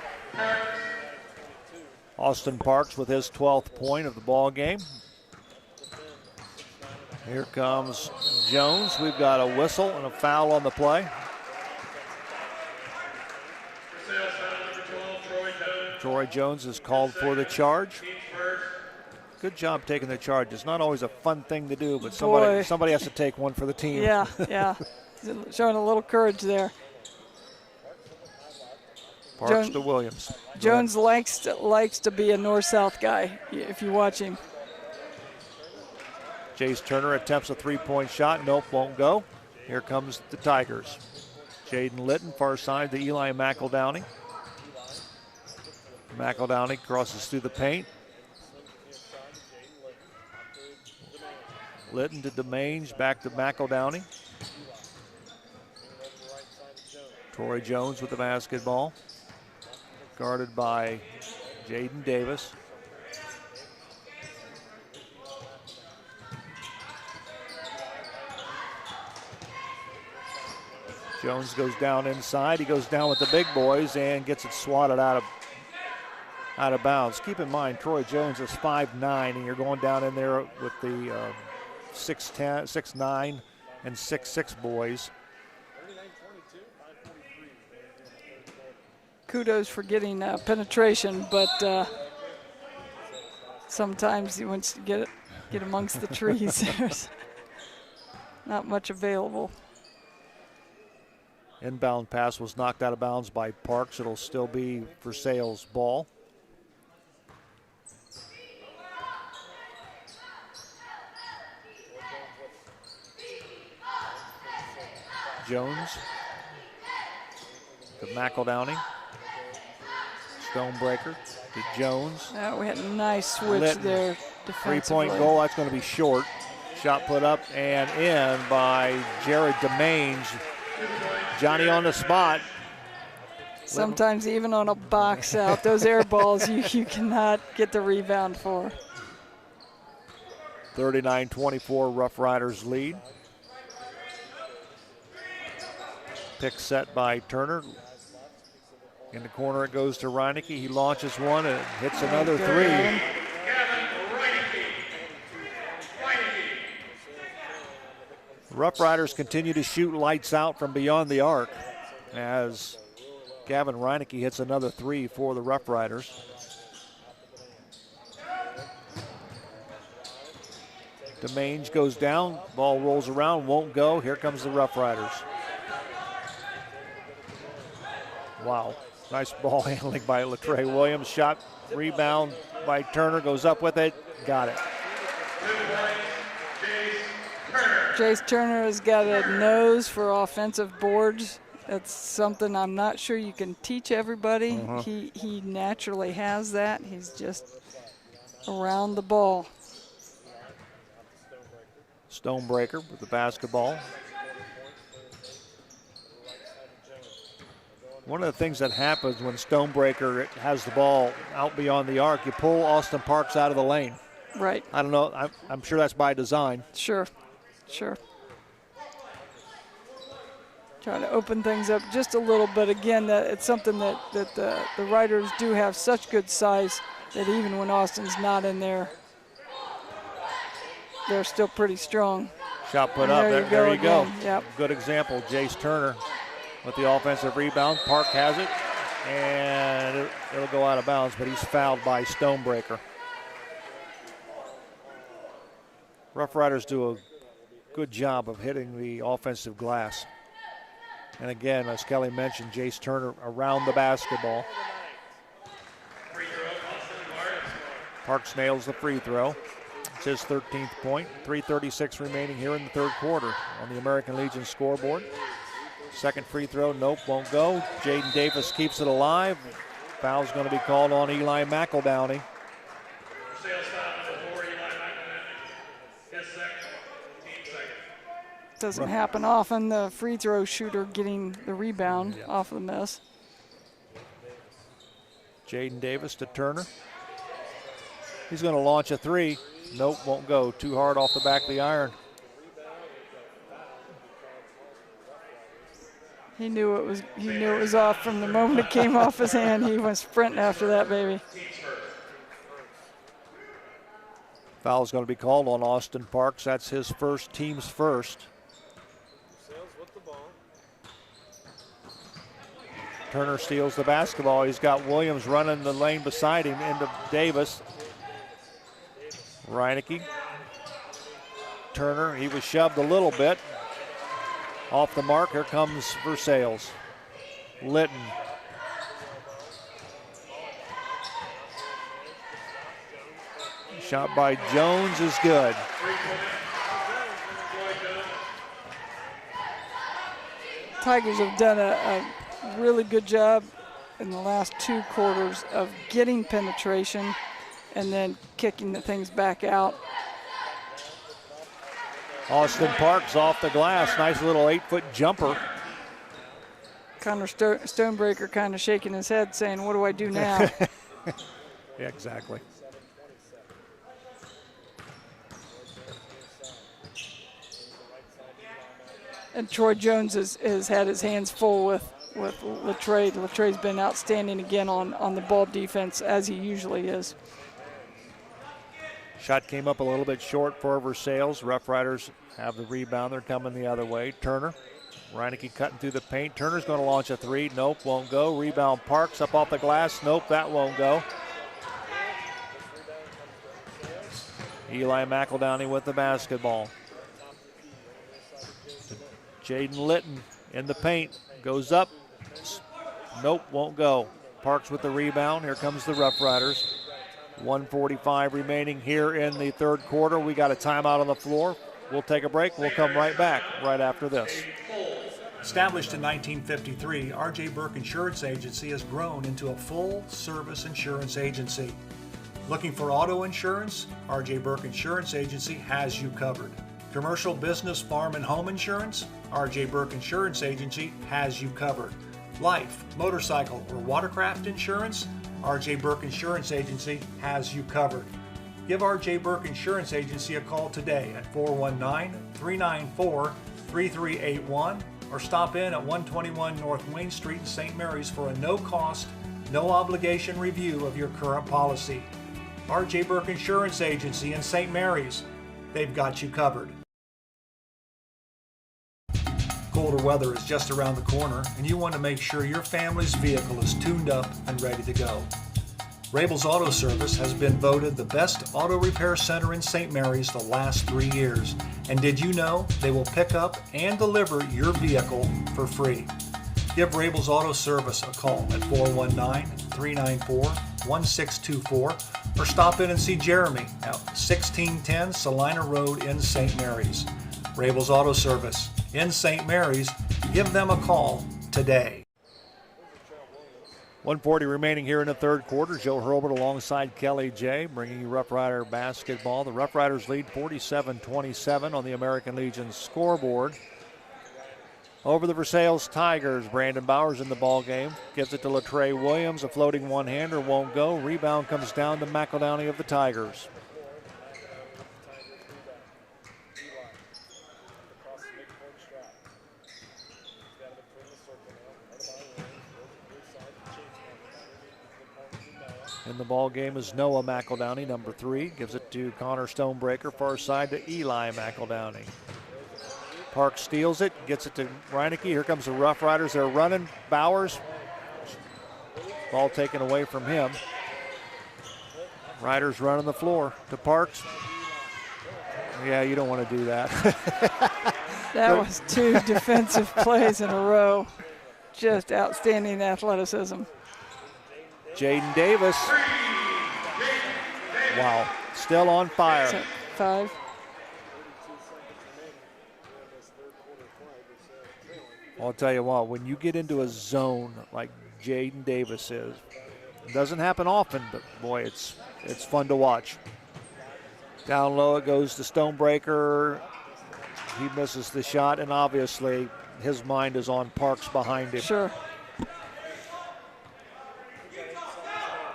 Austin Parks with his 12th point of the ball game. Here comes Jones. We've got a whistle and a foul on the play. Troy Jones is called for the charge. Good job taking the charge. It's not always a fun thing to do, but somebody has to take one for the team. Yeah. Showing a little courage there. Parks to Williams. Jones likes to be a north-south guy if you watch him. Jace Turner attempts a three-point shot. Nope, won't go. Here comes the Tigers. Jaden Litton, far side to Eli McEldowney. McEldowney crosses through the paint. Litton to DeMange, back to McEldowney. Troy Jones with the basketball. Guarded by Jaden Davis. Jones goes down inside. He goes down with the big boys and gets it swatted out of bounds. Keep in mind, Troy Jones is 5'9", and you're going down in there with the 6'10", 6'9", and 6'6" boys. Kudos for getting penetration, but sometimes once you get amongst the trees, there's not much available. Inbound pass was knocked out of bounds by Parks. It'll still be Versailles' ball. Jones to McEldowney. Stonebreaker to Jones. We had a nice switch there defensively. Three-point goal, that's going to be short. Shot put up and in by Jared DeMange. Johnny on the spot. Sometimes even on a box out, those air balls you cannot get the rebound for. 39-24 Rough Riders lead. Pick set by Turner. In the corner it goes to Reineke. He launches one and hits another three. Rough Riders continue to shoot lights out from beyond the arc as Gavin Reineke hits another three for the Rough Riders. DeMange goes down, ball rolls around, won't go. Here comes the Rough Riders. Wow, nice ball handling by Latrey Williams. Shot, rebound by Turner, goes up with it, got it. Jace Turner has got a nose for offensive boards. That's something I'm not sure you can teach everybody. He naturally has that. He's just around the ball. Stonebreaker with the basketball. One of the things that happens when Stonebreaker has the ball out beyond the arc, you pull Austin Parks out of the lane. Right. I don't know. I'm sure that's by design. Sure. Trying to open things up just a little bit. Again, it's something that the Riders do have such good size that even when Austin's not in there, they're still pretty strong. Shot put up. There you go. Yep. Good example. Jace Turner with the offensive rebound. Park has it, and it'll go out of bounds, but he's fouled by Stonebreaker. Rough Riders do a good job of hitting the offensive glass. And again, as Kelly mentioned, Jace Turner around the basketball. Parks nails the free throw. It's his 13th point. 3:36 remaining here in the third quarter on the American Legion scoreboard. Second free throw, nope, won't go. Jaden Davis keeps it alive. Foul's going to be called on Eli McEldowney. Doesn't happen often, the free throw shooter getting the rebound off the miss. Jaden Davis to Turner. He's going to launch a three. Nope, won't go. Too hard off the back of the iron. He knew it was off from the moment it came off his hand. He went sprinting after that baby. Foul's going to be called on Austin Parks. That's his team's first. Turner steals the basketball. He's got Williams running the lane beside him into Davis. Reineke. Turner, he was shoved a little bit. Off the mark, here comes Versailles. Litton. Shot by Jones is good. Tigers have done a really good job in the last two quarters of getting penetration and then kicking the things back out. Austin Parks off the glass. Nice little 8-foot jumper. Connor Stonebreaker kind of shaking his head saying, what do I do now? Yeah, exactly. And Troy Jones has had his hands full with Latrey. Latrey's been outstanding again on the ball defense, as he usually is. Shot came up a little bit short for Versailles. Rough Riders have the rebound. They're coming the other way. Turner. Reineke cutting through the paint. Turner's going to launch a three. Nope, won't go. Rebound Parks up off the glass. Nope, that won't go. Eli McEldowney with the basketball. Jaden Litton in the paint. Goes up. Nope, won't go. Parks with the rebound. Here comes the Rough Riders. 1:45 remaining here in the third quarter. We got a timeout on the floor. We'll take a break. We'll come right back right after this. Established in 1953, R.J. Burke Insurance Agency has grown into a full-service insurance agency. Looking for auto insurance? R.J. Burke Insurance Agency has you covered. Commercial, business, farm, and home insurance? R.J. Burke Insurance Agency has you covered. Life, motorcycle, or watercraft insurance? R.J. Burke Insurance Agency has you covered. Give R.J. Burke Insurance Agency a call today at 419-394-3381 or stop in at 121 North Wayne Street in St. Mary's for a no-cost, no-obligation review of your current policy. R.J. Burke Insurance Agency in St. Mary's. They've got you covered. Colder weather is just around the corner, and you want to make sure your family's vehicle is tuned up and ready to go. Rabel's Auto Service has been voted the best auto repair center in St. Mary's the last 3 years. And did you know they will pick up and deliver your vehicle for free? Give Rabel's Auto Service a call at 419-394-1624 or stop in and see Jeremy at 1610 Salina Road in St. Mary's. Rabel's Auto Service in St. Mary's. Give them a call today. 1:40 remaining here in the third quarter. Joe Hurlbert alongside Kelly J, bringing you Rough Rider basketball. The Rough Riders lead 47-27 on the American Legion scoreboard. Over the Versailles Tigers, Brandon Bowers in the ball game. Gives it to Latrey Williams. A floating one-hander won't go. Rebound comes down to McEldowney of the Tigers. In the ball game is Noah McEldowney, number 3. Gives it to Connor Stonebreaker, far side to Eli McEldowney. Park steals it, gets it to Reineke. Here comes the Rough Riders. They're running. Bowers. Ball taken away from him. Riders running the floor to Parks. Yeah, you don't want to do that. That was 2 defensive plays in a row. Just outstanding athleticism. Jaden Davis. Wow, still on fire. 5. I'll tell you what, when you get into a zone like Jaden Davis is, it doesn't happen often, but boy, it's fun to watch. Down low it goes to Stonebreaker. He misses the shot, and obviously his mind is on Parks behind him. Sure.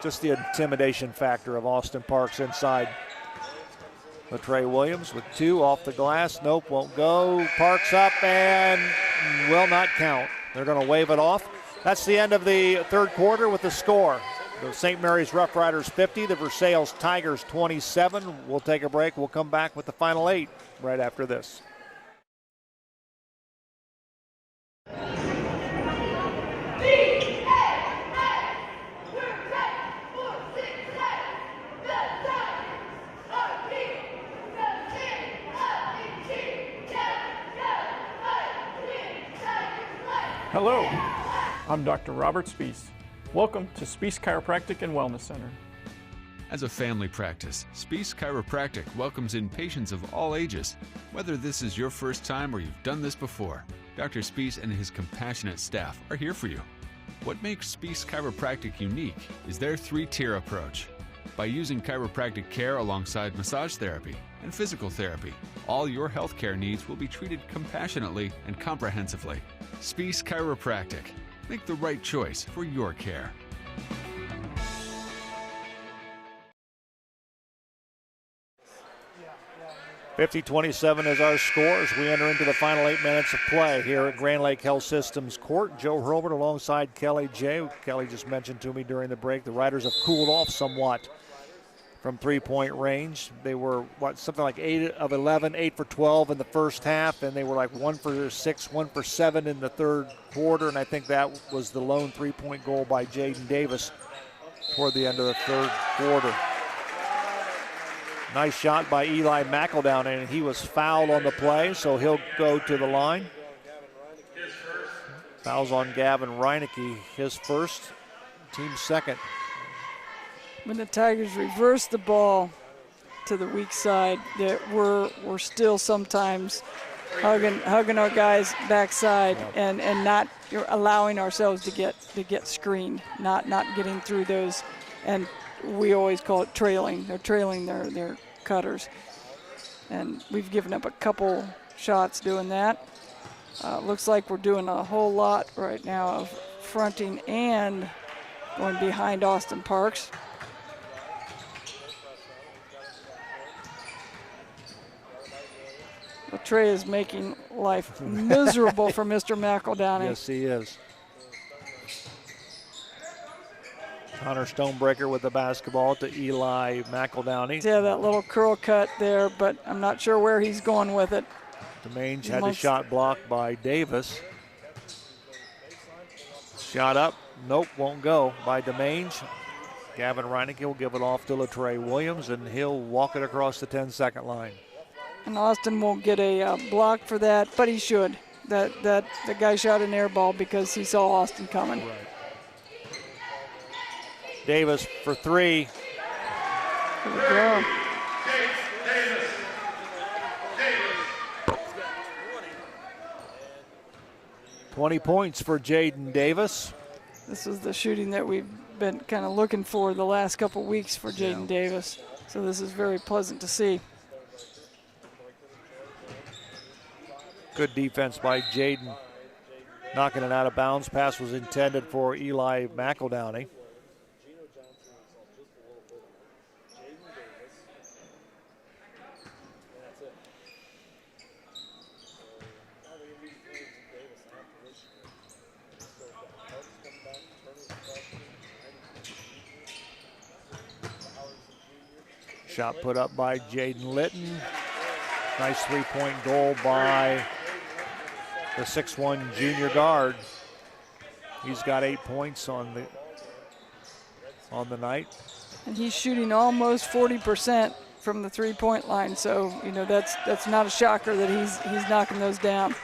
Just the intimidation factor of Austin Parks inside. Latrey Williams with 2 off the glass. Nope, won't go. Parks up and will not count. They're going to wave it off. That's the end of the third quarter with the score. The St. Mary's Rough Riders 50, the Versailles Tigers 27. We'll take a break. We'll come back with the final 8 right after this. Hello, I'm Dr. Robert Spees. Welcome to Spees Chiropractic and Wellness Center. As a family practice, Spees Chiropractic welcomes in patients of all ages. Whether this is your first time or you've done this before, Dr. Spees and his compassionate staff are here for you. What makes Spees Chiropractic unique is their 3-tier approach. By using chiropractic care alongside massage therapy and physical therapy, all your healthcare needs will be treated compassionately and comprehensively. Spees Chiropractic. Make the right choice for your care. .50-27 is our score as we enter into the final 8 minutes of play here at Grand Lake Health Systems Court. Joe Hurlbert alongside Kelly J. Kelly just mentioned to me during the break the Riders have cooled off somewhat from 3-point range. They were, something like 8 of 11, 8 for 12 in the first half, and they were like 1 for 6, 1 for 7 in the third quarter, and I think that was the lone 3-point goal by Jaden Davis toward the end of the third quarter. Nice shot by Eli McEldowney, and he was fouled on the play, so he'll go to the line. Fouls on Gavin Reineke, his first, team's second. When the Tigers reverse the ball to the weak side, we're still sometimes hugging our guys backside and not allowing ourselves to get screened, not getting through those, and we always call it trailing. They're trailing their cutters, and we've given up a couple shots doing that. Looks like we're doing a whole lot right now of fronting and going behind Austin Parks. Trey is making life miserable for Mr. McEldowney. Yes, he is. Connor Stonebreaker with the basketball to Eli McEldowney. Yeah, that little curl cut there, but I'm not sure where he's going with it. DeMange had the shot blocked by Davis. Shot up, nope, won't go by DeMange. Gavin Reinecke will give it off to Latrey Williams, and he'll walk it across the 10-second line. And Austin won't get a block for that, but he should. The guy shot an air ball because he saw Austin coming. Right. Davis for three. Here we go. 20 points for Jaden Davis. This is the shooting that we've been kind of looking for the last couple weeks for Jaden Davis. So this is very pleasant to see. Good defense by Jaden, knocking it out of bounds. Pass was intended for Eli McEldowney. Shot put up by Jaden Litton. Nice three-point goal by the 6'1" junior guard. He's got 8 points on the night. And he's shooting almost 40% from the three-point line. So, you know, that's not a shocker that he's knocking those down.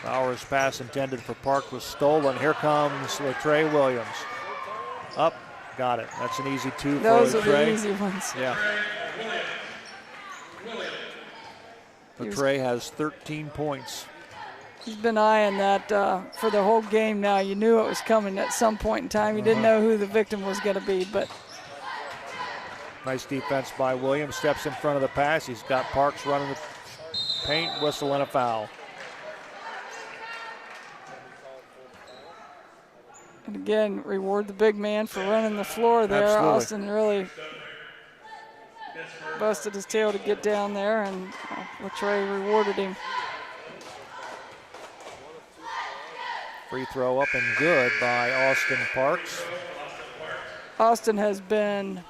Bowers' pass intended for Park was stolen. Here comes Latrey Williams. Up, got it. That's an easy two those for Latrey. Those are the easy ones. Yeah. Latrey has 13 points. He's been eyeing that for the whole game now. You knew it was coming at some point in time. You didn't know who the victim was going to be, but. Nice defense by Williams. Steps in front of the pass. He's got Parks running the paint, whistle, and a foul. And again, reward the big man for running the floor there. Absolutely. Austin really busted his tail to get down there, and Latrey rewarded him. Free throw up and good by Austin Parks. Austin has been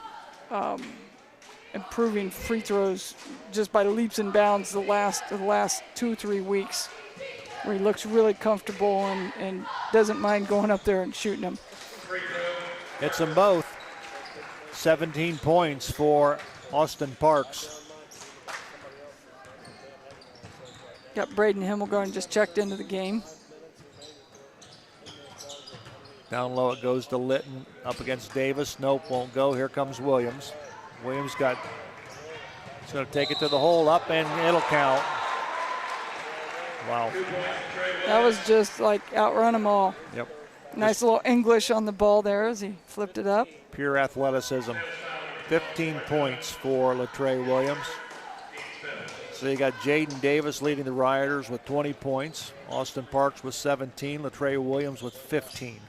improving free throws just by leaps and bounds the last 2-3 weeks, where he looks really comfortable and doesn't mind going up there and shooting them. Hits them both. 17 points for Austin Parks. Got Braden Himmelgarn just checked into the game. Down low it goes to Litton, up against Davis. Nope, won't go. Here comes Williams. Williams he's going to take it to the hole, up, and it'll count. Wow. That was just like outrun them all. Yep. Nice little English on the ball there as he flipped it up. Pure athleticism. 15 points for Latrey Williams. So you got Jaden Davis leading the Rioters with 20 points. Austin Parks with 17. Latrey Williams with 15.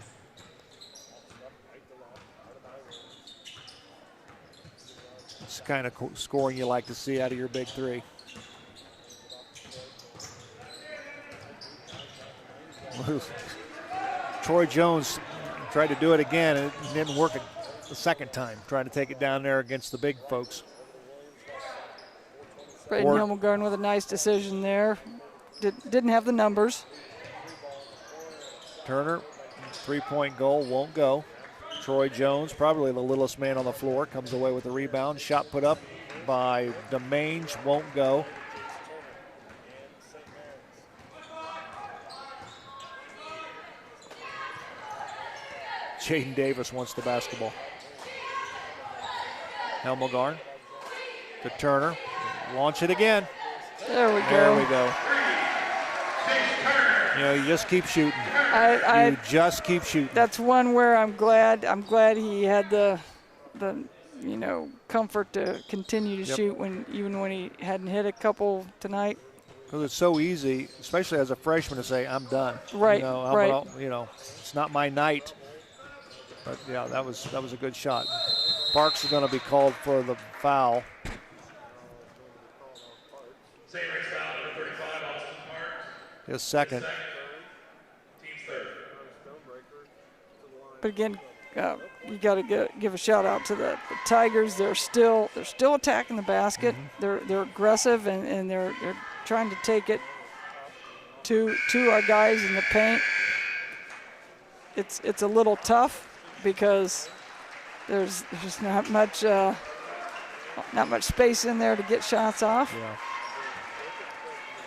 It's the kind of scoring you like to see out of your big three. Troy Jones tried to do it again, and it didn't work the second time, trying to take it down there against the big folks. Braden Himmelgarn with a nice decision there. Didn't have the numbers. Turner, three-point goal, won't go. Troy Jones, probably the littlest man on the floor, comes away with the rebound. Shot put up by DeMange, won't go. Jaden Davis wants the basketball. Himmelgarn to Turner. Launch it again. There we go. There we go. You know, you just keep shooting. You just keep shooting. That's one where I'm glad he had the comfort to continue to shoot even when he hadn't hit a couple tonight. Because it's so easy, especially as a freshman, to say, I'm done. Right, right. It's not my night. But, yeah, that was a good shot. Parks is going to be called for the foul. St. Mary's foul number 35, Austin Parks. His second. Team's third. But again, you got to give a shout out to the Tigers. They're still attacking the basket. Mm-hmm. They're aggressive and they're trying to take it to our guys in the paint. It's a little tough, because there's not much space in there to get shots off. Yeah.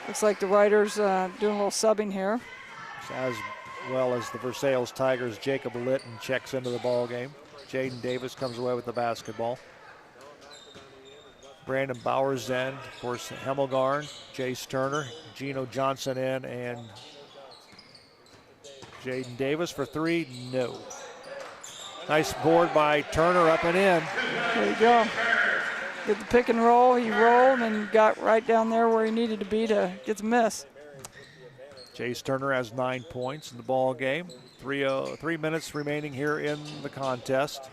Looks like the Riders doing a little subbing here. As well as the Versailles Tigers, Jacob Litton checks into the ball game. Jaden Davis comes away with the basketball. Brandon Bowers in, of course, Hemmelgarn, Jace Turner, Gino Johnson in, and Jaden Davis for three, no. Nice board by Turner, up and in. There you go. Did the pick and roll, he rolled and got right down there where he needed to be to get the miss. Jace Turner has 9 points in the ball game. 3 minutes remaining here in the contest.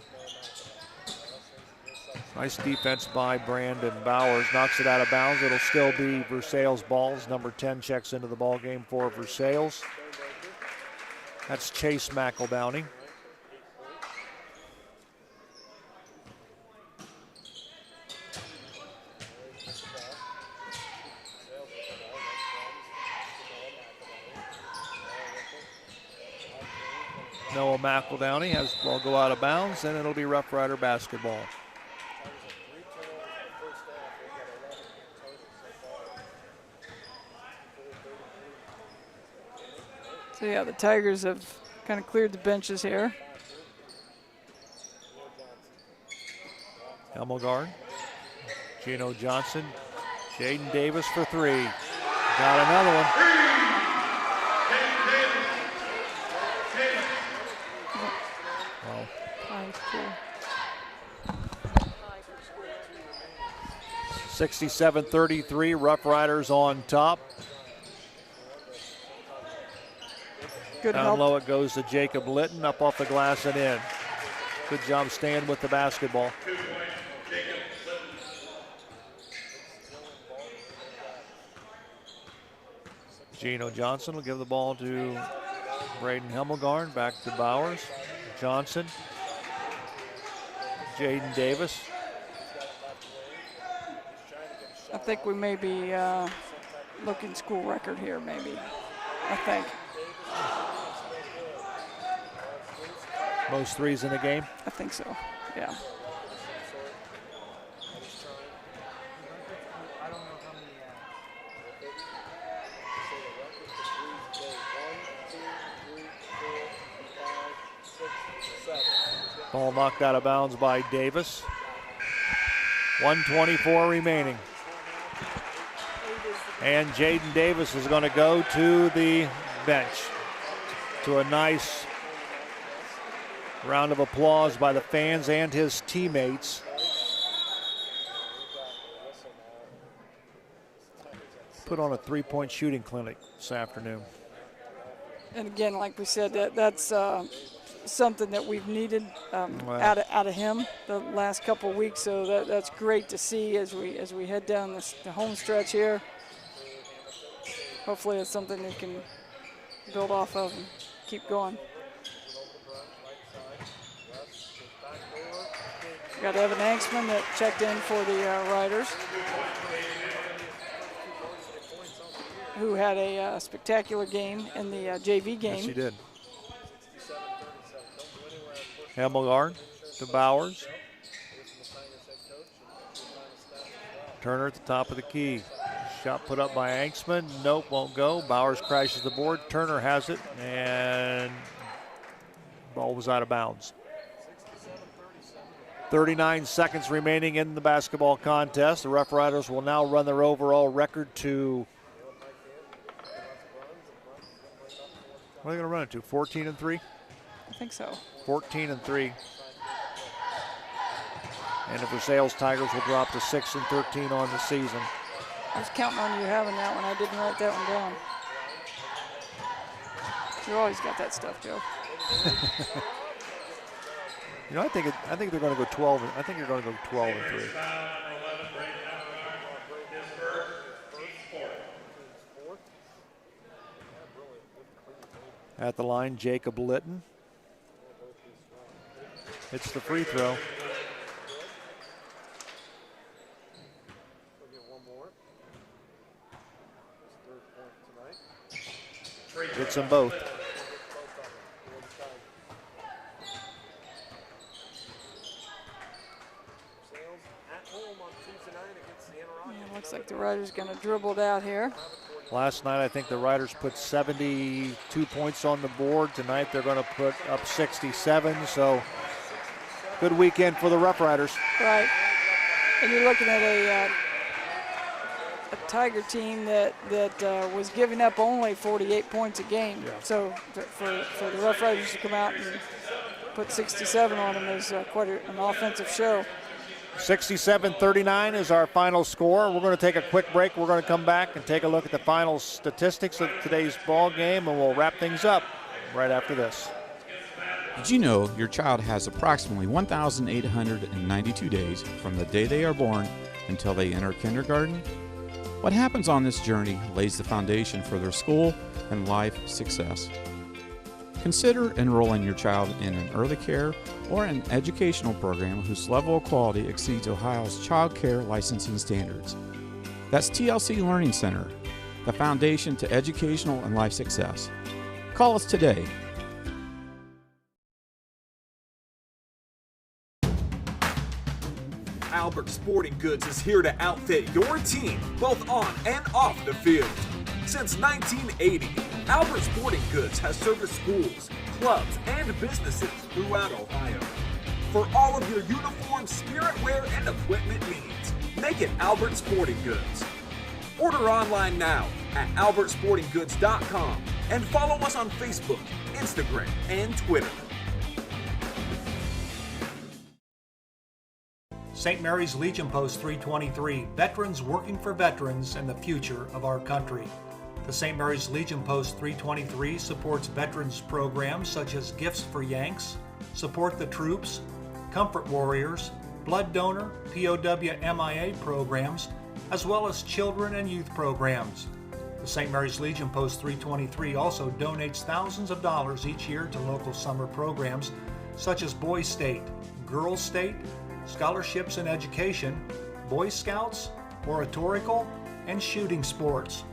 Nice defense by Brandon Bowers. Knocks it out of bounds. It'll still be Versailles' balls. Number 10 checks into the ball game for Versailles. That's Chase McEldowney. Noah McEldowney has the ball go out of bounds, and it'll be Rough Rider basketball. So yeah, the Tigers have kind of cleared the benches here. Hemmelgarn, Gino Johnson, Jaden Davis for three. Got another one. 67-33, Rough Riders on top. Good Down help. low it goes to Jacob Litton, up off the glass and in. Good job staying with the basketball. Gino Johnson will give the ball to Braden Hemmelgarn, back to Bowers. Johnson, Jaden Davis. I think we may be looking school record here, maybe. I think. Most threes in the game? I think so, yeah. Ball knocked out of bounds by Davis. 1:24 remaining. And Jaden Davis is going to go to the bench. To a nice round of applause by the fans and his teammates. Put on a three-point shooting clinic this afternoon. And again, like we said, that's something that we've needed out of him the last couple of weeks. So that's great to see as we head down the home stretch here. Hopefully, it's something they can build off of and keep going. Got Evan Anksman that checked in for the Riders, who had a spectacular game in the JV game. Yes, he did. Hemmelgarn to Bowers. Turner at the top of the key. Shot put up by Anksman. Nope, won't go. Bowers crashes the board. Turner has it, and ball was out of bounds. 39 seconds remaining in the basketball contest. The Rough Riders will now run their overall record to, what are they going to run it to? 14-3? I think so. 14-3. And the Versailles Tigers will drop to 6-13 on the season. I was counting on you having that one. I didn't write that one down. You always got that stuff, Joe. You know, I think they're going to go 12. I think you're going to go 12-3. At the line, Jacob Litton. It's the free throw. Hits them both. Riders going to dribble it out here. Last night, I think the Riders put 72 points on the board. Tonight, they're going to put up 67. So, good weekend for the Rough Riders. Right. And you're looking at a Tiger team that was giving up only 48 points a game. Yeah. So, for the Rough Riders to come out and put 67 on them is quite an offensive show. 67-39 is our final score. We're going to take a quick break. We're going to come back and take a look at the final statistics of today's ball game, and we'll wrap things up right after this. Did you know your child has approximately 1,892 days from the day they are born until they enter kindergarten? What happens on this journey lays the foundation for their school and life success. Consider enrolling your child in an early care or an educational program whose level of quality exceeds Ohio's child care licensing standards. That's TLC Learning Center, the foundation to educational and life success. Call us today. Albert Sporting Goods is here to outfit your team, both on and off the field. Since 1980, Albert Sporting Goods has serviced schools, clubs, and businesses throughout Ohio. For all of your uniform, spirit wear, and equipment needs, make it Albert Sporting Goods. Order online now at albertsportinggoods.com and follow us on Facebook, Instagram, and Twitter. St. Mary's Legion Post 323, veterans working for veterans and the future of our country. The St. Mary's Legion Post 323 supports veterans programs such as Gifts for Yanks, Support the Troops, Comfort Warriors, Blood Donor, POW MIA programs, as well as children and youth programs. The St. Mary's Legion Post 323 also donates thousands of dollars each year to local summer programs such as Boys State, Girls State, Scholarships in Education, Boy Scouts, Oratorical, and Shooting Sports.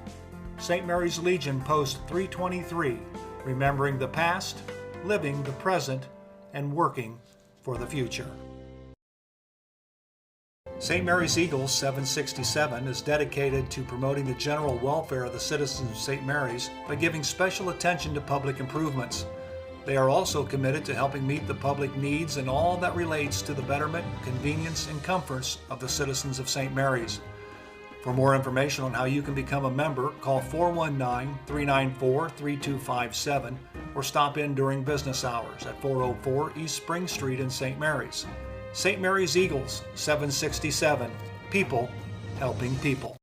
St. Mary's Legion Post 323, remembering the past, living the present, and working for the future. St. Mary's Eagles 767 is dedicated to promoting the general welfare of the citizens of St. Mary's by giving special attention to public improvements. They are also committed to helping meet the public needs and all that relates to the betterment, convenience, and comforts of the citizens of St. Mary's. For more information on how you can become a member, call 419-394-3257 or stop in during business hours at 404 East Spring Street in St. Mary's. St. Mary's Eagles, 767. People helping people.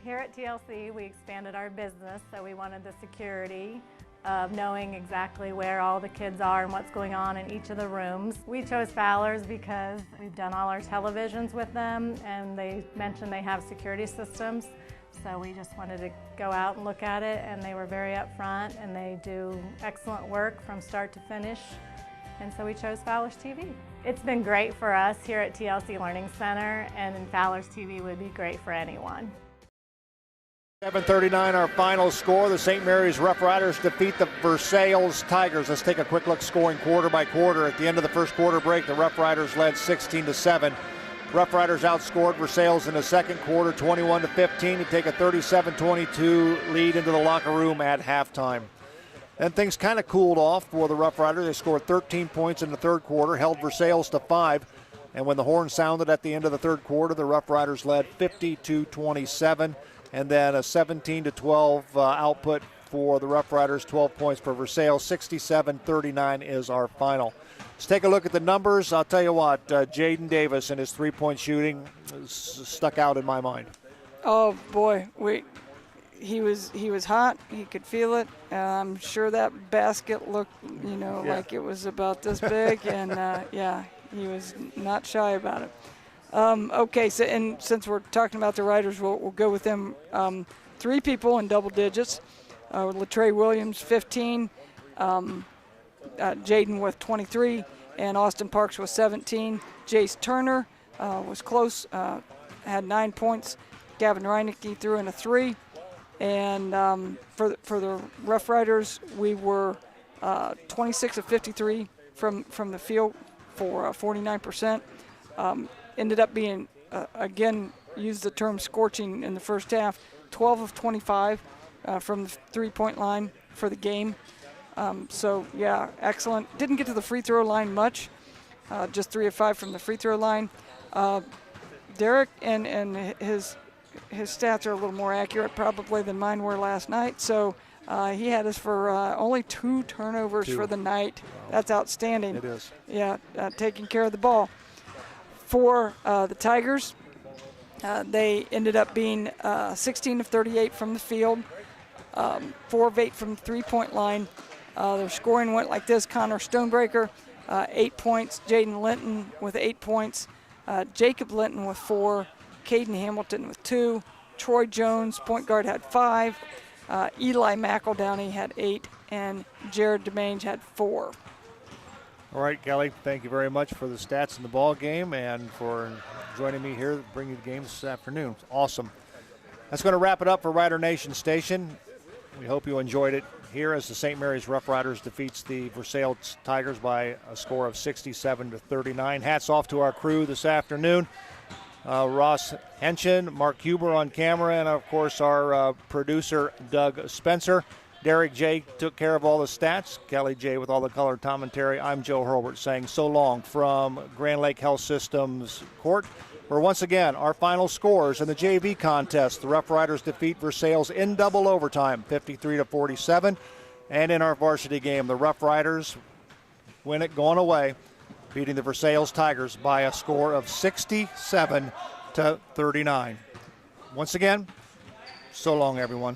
Here at TLC, we expanded our business, so we wanted the security of knowing exactly where all the kids are and what's going on in each of the rooms. We chose Fowler's because we've done all our televisions with them, and they mentioned they have security systems. So we just wanted to go out and look at it, and they were very upfront, and they do excellent work from start to finish. And so we chose Fowler's TV. It's been great for us here at TLC Learning Center, and Fowler's TV would be great for anyone. 7:39 our final score. The St. Mary's Rough Riders defeat the Versailles Tigers. Let's take a quick look scoring quarter by quarter. At the end of the first quarter break, the Rough Riders led 16-7. Rough Riders outscored Versailles in the second quarter 21-15 to take a 37-22 lead into the locker room at halftime. Then things kind of cooled off for the Rough Riders. They scored 13 points in the third quarter, held Versailles to 5. And when the horn sounded at the end of the third quarter, the Rough Riders led 50-27. And then a 17-12 output for the Rough Riders, 12 points for Versailles. 67-39 is our final. Let's take a look at the numbers. I'll tell you what, Jaden Davis and his three-point shooting stuck out in my mind. Oh boy, he was hot. He could feel it. I'm sure that basket looked, like it was about this big, and yeah, he was not shy about it. Okay, so and since we're talking about the Riders, we'll go with them. 3 people in double digits. Latrey Williams, 15. Jaden with 23, and Austin Parks with 17. Jace Turner was close, had 9 points. Gavin Reinecke threw in a 3. And for the Rough Riders, we were 26 of 53 from the field for 49%. Ended up being again, used the term scorching in the first half. 12 of 25 from the three-point line for the game. So, yeah, excellent. Didn't get to the free throw line much, just 3 of 5 from the free throw line. Derek and his stats are a little more accurate probably than mine were last night. So he had us for only 2 turnovers for the night. That's outstanding. It is. Yeah, taking care of the ball. For the Tigers, they ended up being 16 of 38 from the field, 4 of 8 from the three-point line. Their scoring went like this: Connor Stonebreaker, 8 points; Jaden Linton with 8 points; Jacob Linton with 4; Caden Hamilton with 2; Troy Jones, point guard, had 5; Eli McEldowney had 8; and Jared DeMange had 4. All right, Kelly, thank you very much for the stats in the ball game and for joining me here, bringing the game this afternoon. Awesome. That's going to wrap it up for Rider Nation Station. We hope you enjoyed it here as the St. Mary's Rough Riders defeats the Versailles Tigers by a score of 67-39. Hats off to our crew this afternoon. Ross Henshin, Mark Huber on camera, and of course our producer Doug Spencer. Derek J. took care of all the stats. Kelly J. with all the color commentary. I'm Joe Hurlbert saying so long from Grand Lake Health Systems Court, where once again our final scores in the JV contest. The Rough Riders defeat Versailles in double overtime, 53-47. And in our varsity game, the Rough Riders win it going away, beating the Versailles Tigers by a score of 67-39. Once again, so long, everyone.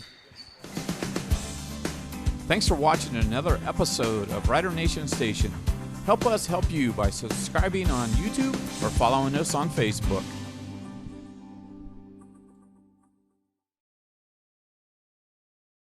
Thanks for watching another episode of Rider Nation Station. Help us help you by subscribing on YouTube or following us on Facebook.